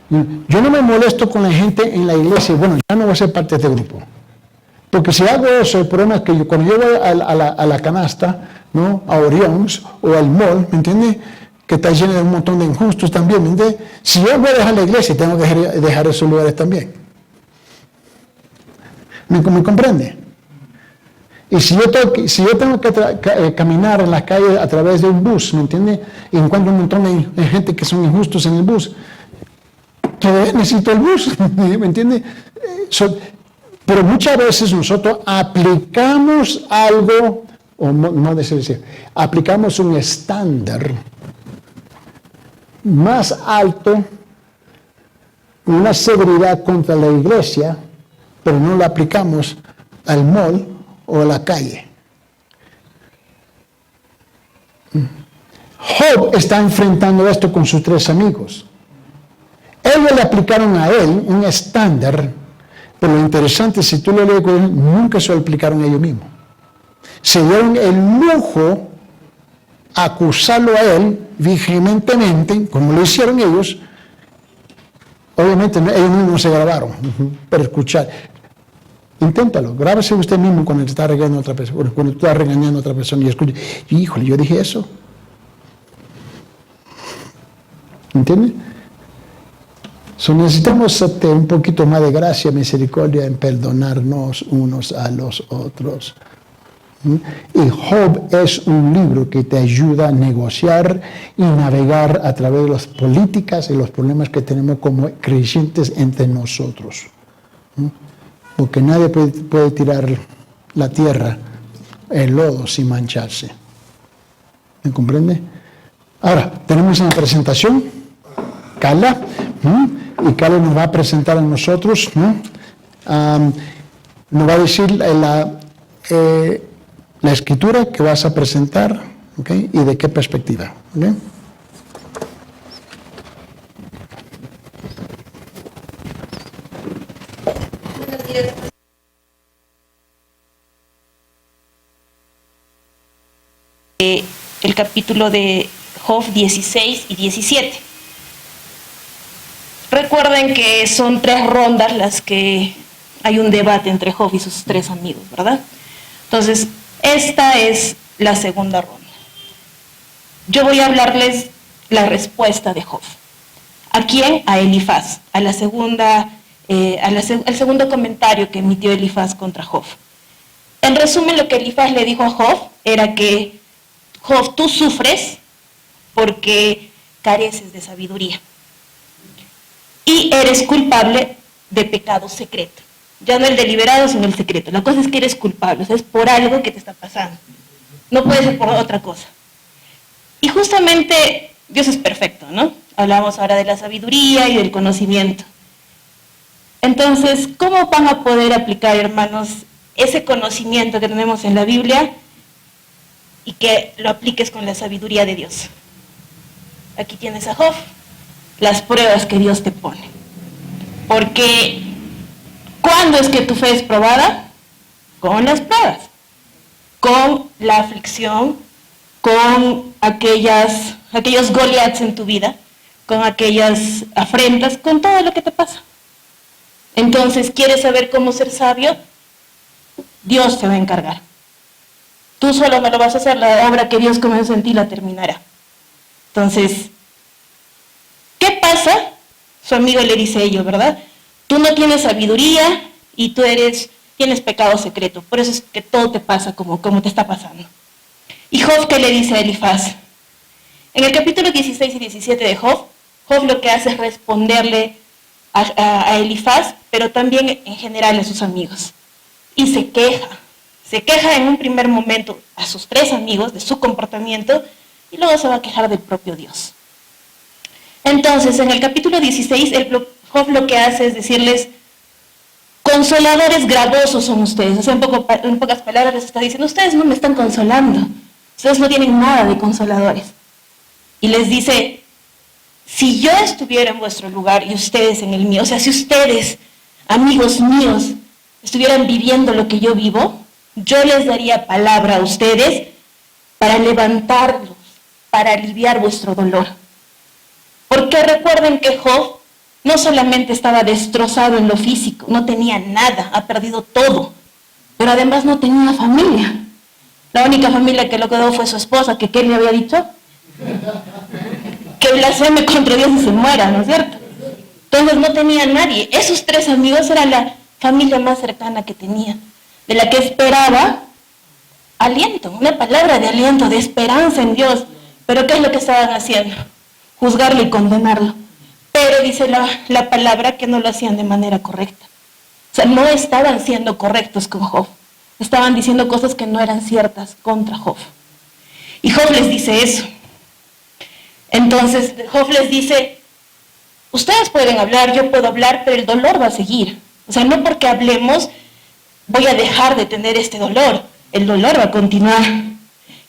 Yo no me molesto con la gente en la iglesia, ya no voy a ser parte de este grupo. Porque si hago eso, el problema es que cuando yo voy a la canasta, ¿no? A Orion's o al mall, ¿me entiendes? Que está lleno de un montón de injustos también, ¿me entiendes? Si yo voy a dejar la iglesia, tengo que dejar esos lugares también. ¿Me comprende? Y si yo tengo que caminar en las calles a través de un bus, ¿me entiendes? Y encuentro un montón de gente que son injustos en el bus, que necesito el bus, ¿me entiendes? Pero muchas veces nosotros aplicamos algo, o no decir, aplicamos un estándar más alto, una seguridad contra la iglesia, pero no lo aplicamos al mall o a la calle. Job está enfrentando esto con sus 3 amigos. Ellos le aplicaron a él un estándar, pero lo interesante, si tú lo lees, nunca se lo aplicaron a ellos mismos. Se dieron el lujo a acusarlo a él vehementemente, como lo hicieron ellos. Obviamente ellos mismos no se grabaron, pero escuchar. Inténtalo, grábese usted mismo cuando está regañando a otra persona, cuando está regañando a otra persona y escucha, híjole, yo dije eso. ¿Entiende? Necesitamos un poquito más de gracia, misericordia en perdonarnos unos a los otros. Y Job es un libro que te ayuda a negociar y navegar a través de las políticas y los problemas que tenemos como creyentes entre nosotros. Porque nadie puede tirar la tierra, el lodo, sin mancharse. ¿Me comprende? Ahora, tenemos una presentación, Carla, y Carla nos va a presentar a nosotros, nos va a decir la escritura que vas a presentar, ¿okay? Y de qué perspectiva. ¿Okay? Buenos días. El capítulo de Job 16 y 17. Recuerden que son 3 rondas las que hay un debate entre Job y sus 3 amigos, ¿verdad? Entonces, esta es la segunda ronda. Yo voy a hablarles la respuesta de Job. ¿A quién? A Elifaz, al segundo comentario que emitió Elifaz contra Job. En resumen, lo que Elifaz le dijo a Job era que, Job, tú sufres porque careces de sabiduría y eres culpable de pecado secreto. Ya no el deliberado, sino el secreto. La cosa es que eres culpable, o sea, es por algo que te está pasando. No puede ser por otra cosa. Y justamente Dios es perfecto, ¿no? Hablamos ahora de la sabiduría y del conocimiento. Entonces, ¿cómo van a poder aplicar, hermanos, ese conocimiento que tenemos en la Biblia y que lo apliques con la sabiduría de Dios? Aquí tienes a Job, las pruebas que Dios te pone. Porque, ¿cuándo es que tu fe es probada? Con las pruebas, con la aflicción, con aquellos Goliaths en tu vida, con aquellas afrentas, con todo lo que te pasa. Entonces, ¿quieres saber cómo ser sabio? Dios te va a encargar. Tú solo no lo vas a hacer, la obra que Dios comenzó en ti la terminará. Entonces, ¿qué pasa? Su amigo le dice a ello, ¿verdad? Tú no tienes sabiduría y tú tienes pecado secreto. Por eso es que todo te pasa como te está pasando. ¿Y Job qué le dice a Elifaz? En el capítulo 16 y 17 de Job, Job lo que hace es responderle a Elifaz, pero también en general a sus amigos. Y se queja en un primer momento a sus 3 amigos de su comportamiento y luego se va a quejar del propio Dios. Entonces, en el capítulo 16, Job lo que hace es decirles, consoladores gravosos son ustedes. O sea, en pocas palabras les está diciendo, ustedes no me están consolando, ustedes no tienen nada de consoladores. Y les dice, si yo estuviera en vuestro lugar y ustedes en el mío, o sea, si ustedes, amigos míos, estuvieran viviendo lo que yo vivo, yo les daría palabra a ustedes para levantarlos, para aliviar vuestro dolor. Porque recuerden que Job no solamente estaba destrozado en lo físico, no tenía nada, ha perdido todo, pero además no tenía familia. La única familia que lo quedó fue su esposa, que ¿qué le había dicho? Que blasfeme contra Dios y se muera, ¿no es cierto? Entonces no tenía nadie. Esos 3 amigos eran la familia más cercana que tenía, de la que esperaba aliento, una palabra de aliento, de esperanza en Dios. Pero ¿qué es lo que estaban haciendo? Juzgarlo y condenarlo. Pero dice la palabra que no lo hacían de manera correcta. O sea, no estaban siendo correctos con Job. Estaban diciendo cosas que no eran ciertas contra Job. Y Job les dice eso. Entonces Job les dice, ustedes pueden hablar, yo puedo hablar, pero el dolor va a seguir. O sea, no porque hablemos voy a dejar de tener este dolor. El dolor va a continuar.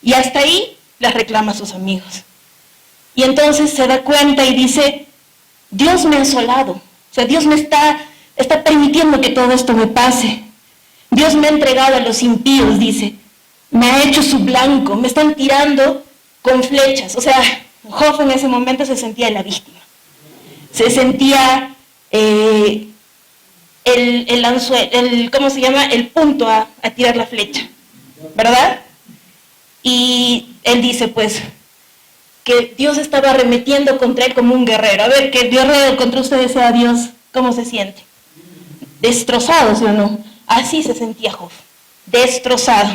Y hasta ahí las reclama a sus amigos. Y entonces se da cuenta y dice, Dios me ha asolado. O sea, Dios me está permitiendo que todo esto me pase. Dios me ha entregado a los impíos, dice. Me ha hecho su blanco, me están tirando con flechas. O sea, Job en ese momento se sentía la víctima. Se sentía ¿cómo se llama? El punto a tirar la flecha, ¿verdad? Y él dice, pues, que Dios estaba arremetiendo contra él como un guerrero. A ver, que el guerrero contra ustedes sea Dios, ¿cómo se siente? Destrozado, ¿sí o no? Así se sentía Job, destrozado.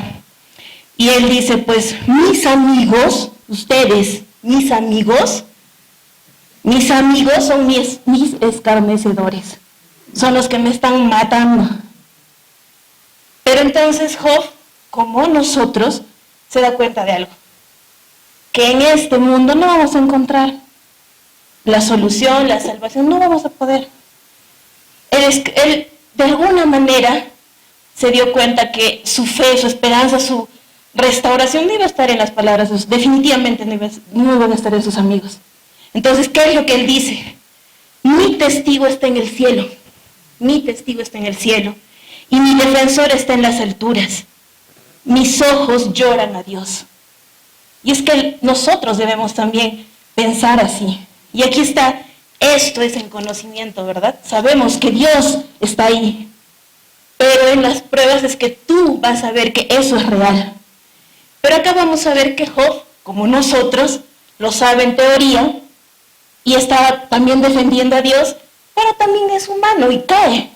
Y él dice, pues, mis amigos, ustedes, mis amigos son mis escarnecedores, son los que me están matando. Pero entonces Job, como nosotros, se da cuenta de algo, que en este mundo no vamos a encontrar la solución, la salvación, no vamos a poder. Él de alguna manera se dio cuenta que su fe, su esperanza, su restauración no iba a estar en las palabras, definitivamente no iban a estar en sus amigos. Entonces, ¿qué es lo que él dice? Mi testigo está en el cielo, mi testigo está en el cielo, y mi defensor está en las alturas. Mis ojos lloran a Dios. Y es que nosotros debemos también pensar así. Y aquí está, esto es el conocimiento, ¿verdad? Sabemos que Dios está ahí, pero en las pruebas es que tú vas a ver que eso es real. Pero acá vamos a ver que Job, como nosotros, lo sabe en teoría, y está también defendiendo a Dios, pero también es humano y cae.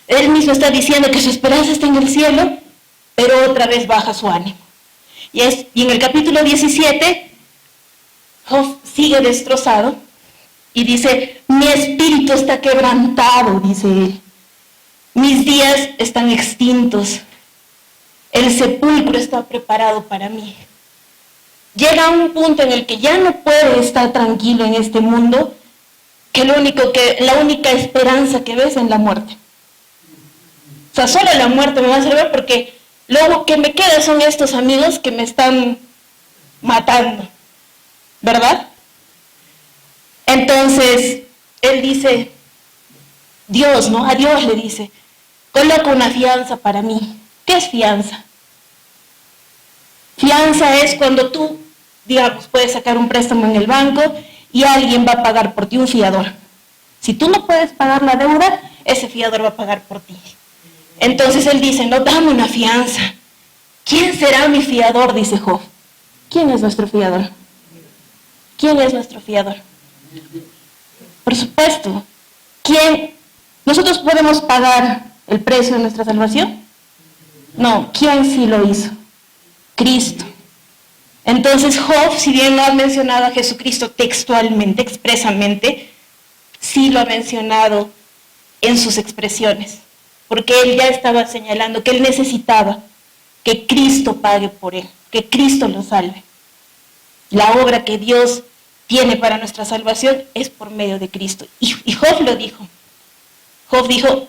Él mismo está diciendo que su esperanza está en el cielo, pero otra vez baja su ánimo. Y en el capítulo 17, Job sigue destrozado y dice, mi espíritu está quebrantado, dice él. Mis días están extintos. El sepulcro está preparado para mí. Llega a un punto en el que ya no puede estar tranquilo en este mundo, que la única esperanza que ves es la muerte. O sea, solo la muerte me va a salvar porque lo que me queda son estos amigos que me están matando, ¿verdad? Entonces, él dice, Dios, ¿no? A Dios le dice, coloca una fianza para mí. ¿Qué es fianza? Fianza es cuando tú, digamos, puedes sacar un préstamo en el banco y alguien va a pagar por ti, un fiador. Si tú no puedes pagar la deuda, ese fiador va a pagar por ti. Entonces él dice, no, dame una fianza. ¿Quién será mi fiador? Dice Job. ¿Quién es nuestro fiador? ¿Quién es nuestro fiador? Por supuesto. ¿Quién? ¿Nosotros podemos pagar el precio de nuestra salvación? No. ¿Quién sí lo hizo? Cristo. Entonces Job, si bien no ha mencionado a Jesucristo textualmente, expresamente, sí lo ha mencionado en sus expresiones, porque él ya estaba señalando que él necesitaba que Cristo pague por él, que Cristo lo salve. La obra que Dios tiene para nuestra salvación es por medio de Cristo. Y Job lo dijo. Job dijo,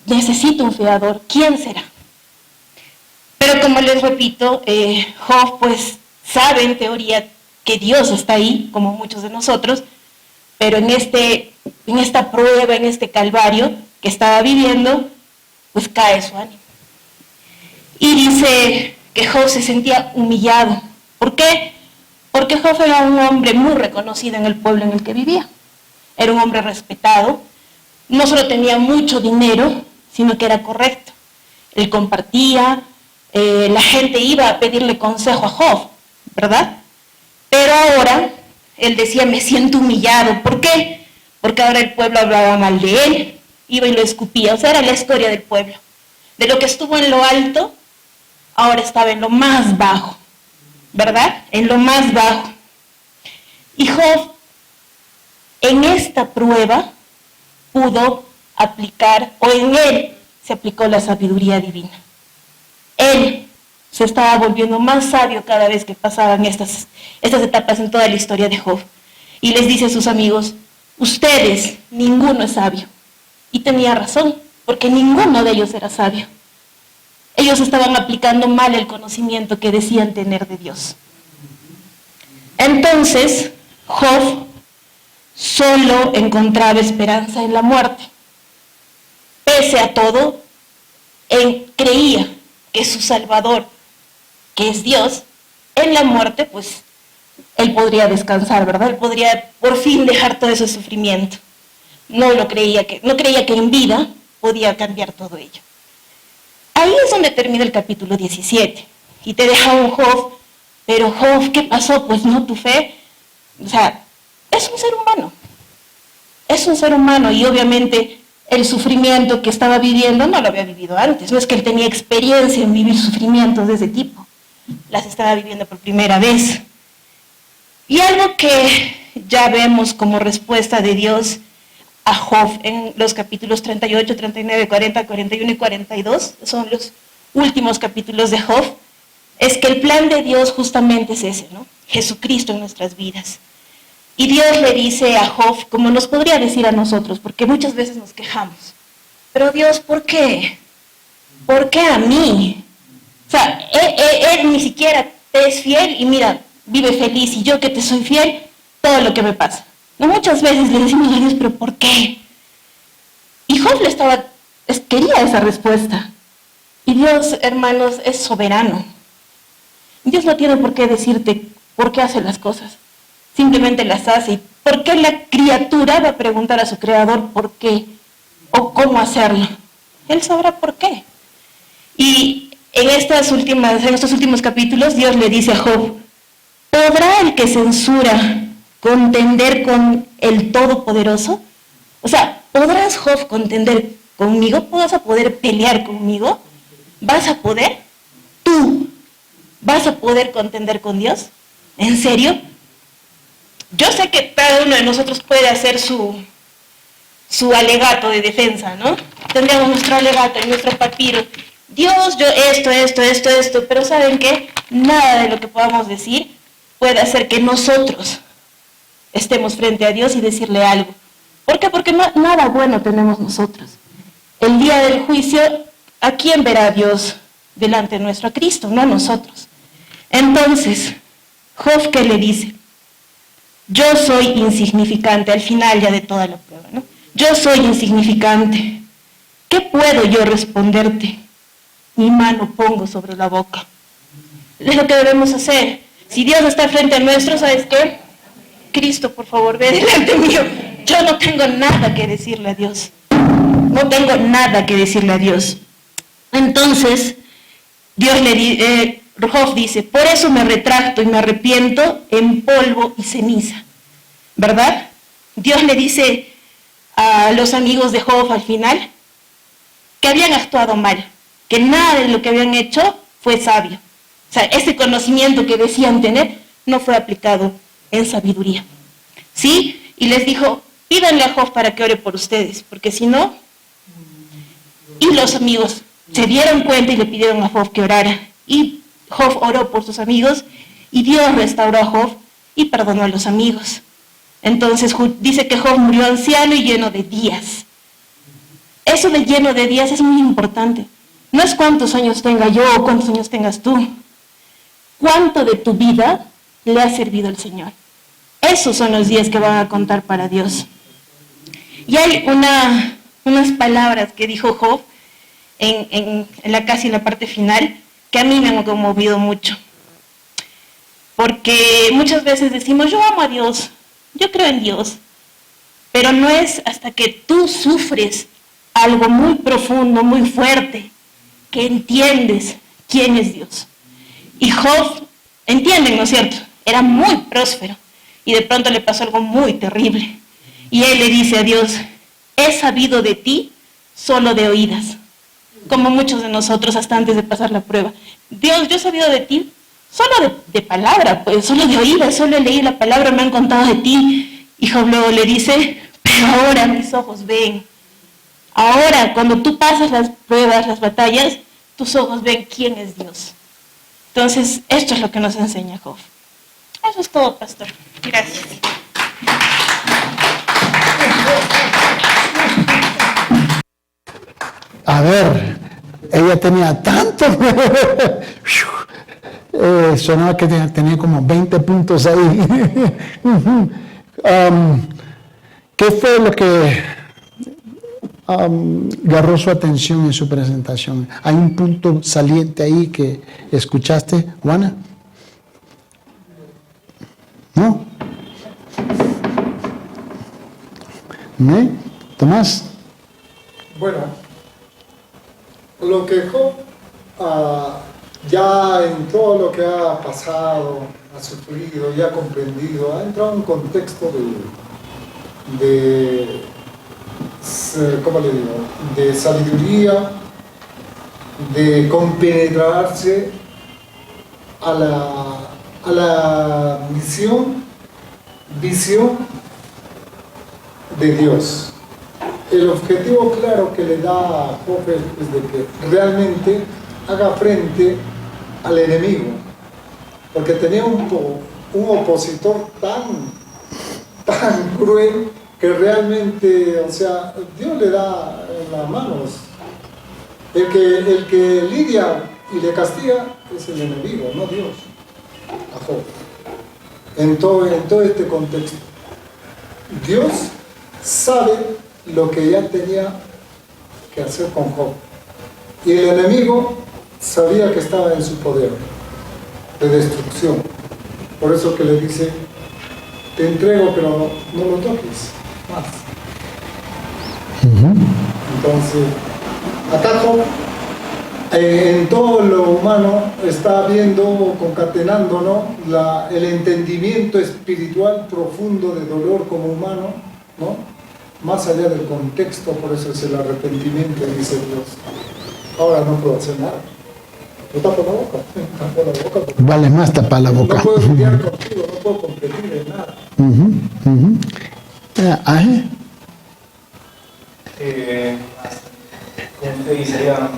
necesito un fiador, ¿quién será? Pero como les repito, Job pues sabe en teoría que Dios está ahí, como muchos de nosotros, pero en esta prueba, en este calvario que estaba viviendo, pues cae su ánimo. Y dice que Job se sentía humillado. ¿Por qué? Porque Job era un hombre muy reconocido en el pueblo en el que vivía. Era un hombre respetado. No solo tenía mucho dinero, sino que era correcto. Él compartía, la gente iba a pedirle consejo a Job, ¿verdad? Pero ahora, él decía, me siento humillado. ¿Por qué? Porque ahora el pueblo hablaba mal de él, iba y lo escupía. O sea, era la historia del pueblo. De lo que estuvo en lo alto, ahora estaba en lo más bajo, ¿verdad? En lo más bajo. Y Job, en esta prueba, pudo aplicar, o en él se aplicó la sabiduría divina. Él se estaba volviendo más sabio cada vez que pasaban estas etapas en toda la historia de Job. Y les dice a sus amigos, ustedes, ninguno es sabio. Y tenía razón, porque ninguno de ellos era sabio. Ellos estaban aplicando mal el conocimiento que decían tener de Dios. Entonces, Job solo encontraba esperanza en la muerte. Pese a todo, él creía que su Salvador, que es Dios, en la muerte, pues, él podría descansar, ¿verdad? Él podría por fin dejar todo ese sufrimiento. No creía que en vida podía cambiar todo ello. Ahí es donde termina el capítulo 17, y te deja un Job, pero Job, ¿qué pasó? Pues no, tu fe O sea, es un ser humano. Es un ser humano y obviamente el sufrimiento que estaba viviendo no lo había vivido antes. No es que él tenía experiencia en vivir sufrimientos de ese tipo. Las estaba viviendo por primera vez. Y algo que ya vemos como respuesta de Dios a Job en los capítulos 38, 39, 40, 41 y 42, son los últimos capítulos de Job, es que el plan de Dios justamente es ese, ¿no? Jesucristo en nuestras vidas. Y Dios le dice a Job, como nos podría decir a nosotros, porque muchas veces nos quejamos, pero Dios, ¿por qué? ¿Por qué a mí? O sea, él ni siquiera te es fiel y mira, vive feliz, y yo que te soy fiel, todo lo que me pasa. No, muchas veces le decimos a Dios, pero ¿por qué? Y Job quería esa respuesta. Y Dios, hermanos, es soberano. Dios no tiene por qué decirte por qué hace las cosas. Simplemente las hace. ¿Y por qué la criatura va a preguntar a su creador por qué o cómo hacerlo? Él sabrá por qué. Y en estos últimos capítulos, Dios le dice a Job, ¿podrá el que censura contender con el Todopoderoso? O sea, ¿podrás, Job, contender conmigo? ¿Vas a poder pelear conmigo? ¿Vas a poder? ¿Tú vas a poder contender con Dios? ¿En serio? Yo sé que cada uno de nosotros puede hacer su alegato de defensa, ¿no? Tendríamos nuestro alegato y nuestro papiro. Dios, yo esto, pero ¿saben qué? Nada de lo que podamos decir puede hacer que nosotros estemos frente a Dios y decirle algo. ¿Por qué? Porque nada bueno tenemos nosotros. El día del juicio, ¿a quién verá a Dios delante nuestro? A Cristo, no a nosotros. Entonces, Job, ¿qué le dice? Yo soy insignificante, al final ya de toda la prueba, ¿no? Yo soy insignificante. ¿Qué puedo yo responderte? Mi mano pongo sobre la boca. Es lo que debemos hacer. Si Dios está frente a nuestro, ¿sabes qué? Cristo, por favor, ve delante mío. Yo no tengo nada que decirle a Dios. No tengo nada que decirle a Dios. Entonces, Job dice, por eso me retracto y me arrepiento en polvo y ceniza. ¿Verdad? Dios le dice a los amigos de Job al final que habían actuado mal, que nada de lo que habían hecho fue sabio. O sea, ese conocimiento que decían tener no fue aplicado en sabiduría. ¿Sí? Y les dijo, pídanle a Job para que ore por ustedes, porque si no... Y los amigos se dieron cuenta y le pidieron a Job que orara. Y Job oró por sus amigos y Dios restauró a Job y perdonó a los amigos. Entonces dice que Job murió anciano y lleno de días. Eso de lleno de días es muy importante. No es cuántos años tenga yo o cuántos años tengas tú. ¿Cuánto de tu vida le ha servido al Señor? Esos son los días que van a contar para Dios. Y hay unas palabras que dijo Job en la parte final que a mí me han conmovido mucho. Porque muchas veces decimos, yo amo a Dios, yo creo en Dios, pero no es hasta que tú sufres algo muy profundo, muy fuerte, que entiendes quién es Dios. Y Job, entienden, ¿no es cierto? Era muy próspero y de pronto le pasó algo muy terrible. Y él le dice a Dios, he sabido de ti solo de oídas, como muchos de nosotros hasta antes de pasar la prueba. Dios, yo he sabido de ti solo de palabra, pues, solo de oídas, solo he leído la palabra, me han contado de ti. Y Job luego le dice, pero ahora mis ojos ven. Ahora, cuando tú pasas las pruebas, las batallas, tus ojos ven quién es Dios. Entonces, esto es lo que nos enseña Job. Eso es todo, pastor. Gracias. A ver, ella tenía tanto, sonaba que tenía como 20 puntos ahí. ¿Qué fue lo que agarró su atención en su presentación? ¿Hay un punto saliente ahí que escuchaste, Juana? ¿No? ¿Me? ¿Tomás? Bueno, lo que Job, ya en todo lo que ha pasado, ha sufrido y ha comprendido, ha entrado en un contexto de ¿cómo le digo?, de sabiduría, de compenetrarse a la visión de Dios. El objetivo claro que le da a Job es de que realmente haga frente al enemigo, porque tenía un opositor tan cruel que realmente, o sea, Dios le da en las manos. El que lidia y le castiga es el enemigo, no Dios. A Job. En todo este contexto, Dios sabe lo que ya tenía que hacer con Job. Y el enemigo sabía que estaba en su poder de destrucción. Por eso que le dice, te entrego, pero no lo toques más. Entonces, acá Job, en todo lo humano, está viendo, concatenando, ¿no?, el entendimiento espiritual profundo de dolor como humano, ¿no?, más allá del contexto. Por eso es el arrepentimiento, dice Dios. Ahora no puedo hacer nada. Yo tapo la boca. Tapo la boca, vale más tapar la boca. No puedo lidiar contigo, no puedo competir en nada. Como usted dice, había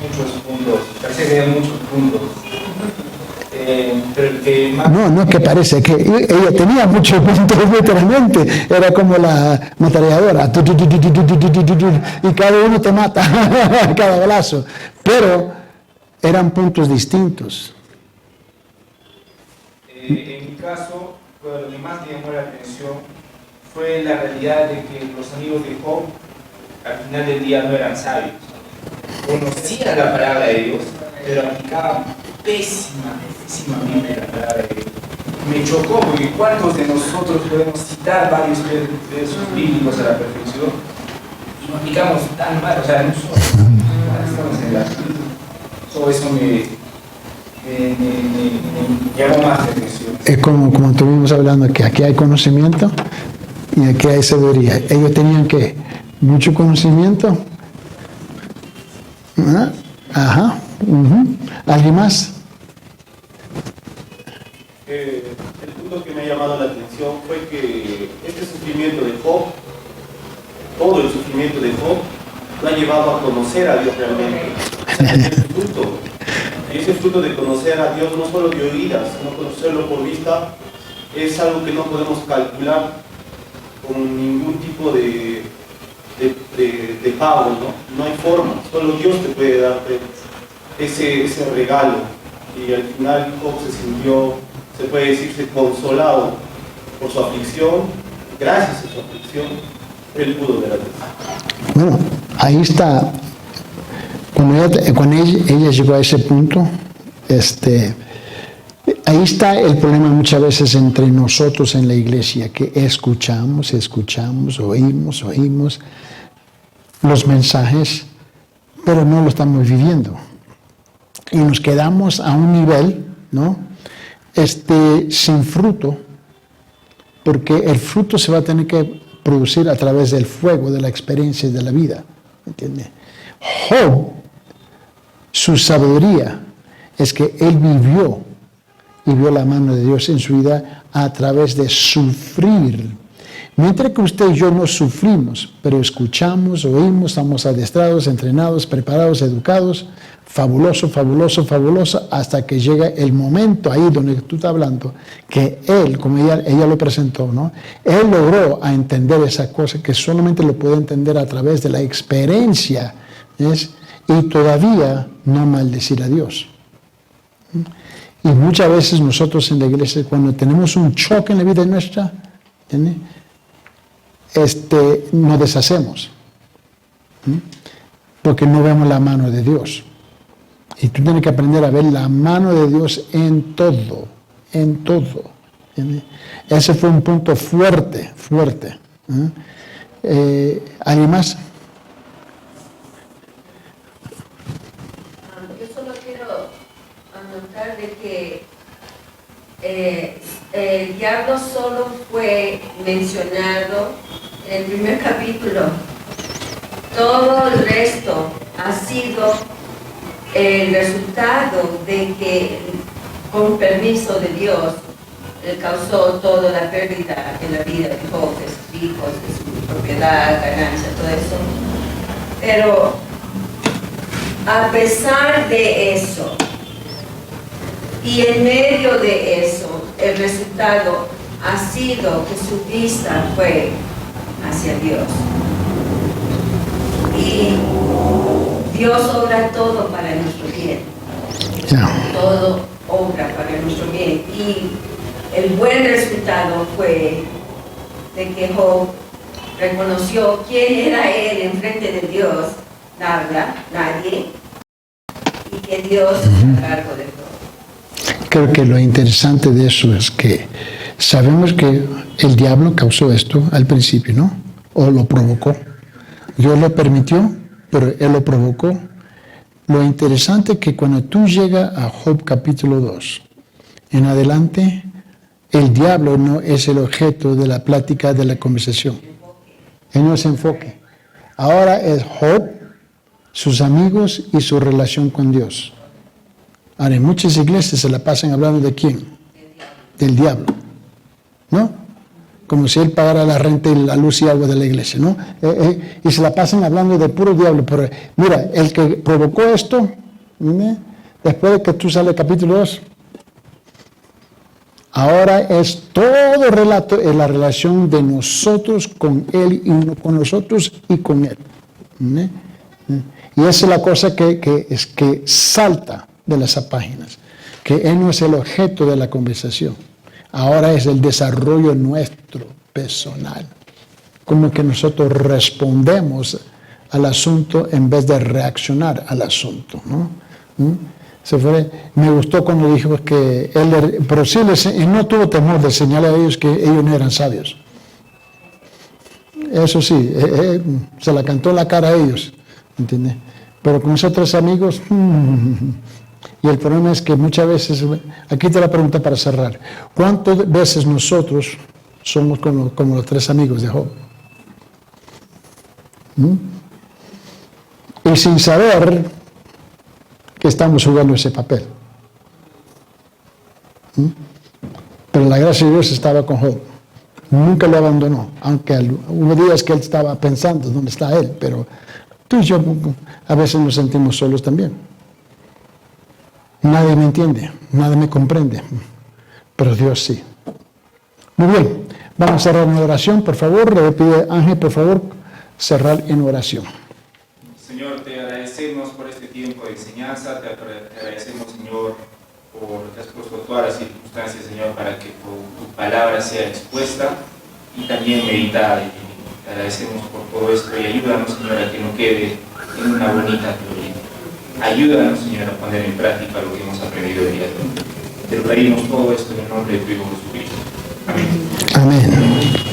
muchos puntos, parece que había muchos puntos. Pero el que más... No, que parece que ella tenía muchos puntos literalmente, era como la metralladora, y cada uno te mata, cada balazo, pero eran puntos distintos. En mi caso, lo que más me llamó la atención fue la realidad de que los amigos de Job al final del día no eran sabios. Conocían la palabra de Dios, pero aplicaban pésimamente la palabra de Dios. Me chocó porque ¿cuántos de nosotros podemos citar varios versos bíblicos a la perfección y lo aplicamos tan mal? O sea, nosotros estamos en la... Todo eso me llamó más la atención. Es como estuvimos hablando, que aquí hay conocimiento y aquí hay sabiduría. Ellos tenían que mucho conocimiento. Ajá. ¿Alguien más? El punto que me ha llamado la atención fue que este sufrimiento de Job, todo el sufrimiento de Job, lo ha llevado a conocer a Dios realmente. Ese fruto de conocer a Dios, no solo de oídas, sino conocerlo por vista, es algo que no podemos calcular con ningún tipo de pago, ¿no? No hay forma, solo Dios te puede darte ese regalo. Y al final Job se sintió, se puede decirse, consolado por su aflicción. Gracias a su aflicción, él pudo ver a Dios. Bueno, ahí está. Cuando ella llegó a ese punto, ahí está el problema muchas veces entre nosotros en la iglesia, que escuchamos, oímos los mensajes, pero no lo estamos viviendo. Y nos quedamos a un nivel, ¿no?, sin fruto, porque el fruto se va a tener que producir a través del fuego, de la experiencia de la vida. ¿Entiendes? Job, su sabiduría es que él vivió y vio la mano de Dios en su vida a través de sufrir. Mientras que usted y yo no sufrimos, pero escuchamos, oímos, estamos adestrados, entrenados, preparados, educados, fabuloso, hasta que llega el momento ahí donde tú estás hablando, que él, como ella lo presentó, ¿no?, él logró a entender esa cosa que solamente lo puede entender a través de la experiencia, y todavía no maldecir a Dios. Y muchas veces nosotros en la iglesia, cuando tenemos un choque en la vida nuestra, nos deshacemos, porque no vemos la mano de Dios. Y tú tienes que aprender a ver la mano de Dios en todo. Ese fue un punto fuerte. ¿Alguien más? Yo solo quiero anotar de que el diablo solo fue mencionado en el primer capítulo. Todo el resto ha sido el resultado de que, con permiso de Dios, él causó toda la pérdida en la vida de Job, de sus hijos, de su propiedad, ganancia, todo eso. Pero a pesar de eso, y en medio de eso, el resultado ha sido que su vista fue hacia Dios. Y Dios obra todo para nuestro bien. Todo obra para nuestro bien. Y el buen resultado fue de que Job reconoció quién era él en frente de Dios, nada, nadie, y que Dios está a cargo de todo. Creo que lo interesante de eso es que sabemos que el diablo causó esto al principio, ¿no? O lo provocó. Dios lo permitió, pero él lo provocó. Lo interesante es que cuando tú llegas a Job capítulo 2, en adelante, el diablo no es el objeto de la plática, de la conversación. Él no es enfoque. Ahora es Job, sus amigos y su relación con Dios. Ahora, en muchas iglesias se la pasan hablando de quién? Del diablo, ¿no? Como si él pagara la renta y la luz y agua de la iglesia, ¿no? Y se la pasan hablando de puro diablo. Pero mira, el que provocó esto, ¿no? Después de que tú sales capítulo 2, ahora es todo relato en la relación de nosotros con él y con nosotros y con él, ¿no? Y esa es la cosa que salta de las páginas, que él no es el objeto de la conversación. Ahora es el desarrollo nuestro personal, como que nosotros respondemos al asunto en vez de reaccionar al asunto, ¿no? Me gustó cuando dijo que él, pero sí, él no tuvo temor de señalar a ellos que ellos no eran sabios. Eso sí, se la cantó en la cara a ellos, ¿entiendes? Pero con esos tres amigos, y el problema es que muchas veces, aquí te la pregunta para cerrar, ¿cuántas veces nosotros somos como los tres amigos de Job? Y sin saber que estamos jugando ese papel. Pero la gracia de Dios estaba con Job. Nunca lo abandonó, aunque hubo días que él estaba pensando dónde está él, pero tú y yo a veces nos sentimos solos también. Nadie me entiende, nadie me comprende, pero Dios sí. Muy bien, vamos a cerrar en oración, por favor. Le pide Ángel, por favor, cerrar en oración. Señor, te agradecemos por este tiempo de enseñanza, te agradecemos, Señor, por que has puesto todas las circunstancias, Señor, para que tu palabra sea expuesta y también meditada. Te agradecemos por todo esto y ayúdanos, Señor, a que no quede en una bonita teoría. Ayúdanos, Señor, a poner en práctica lo que hemos aprendido el día de hoy. Te pedimos todo esto en el nombre de tu Hijo Jesucristo. Amén. Amén.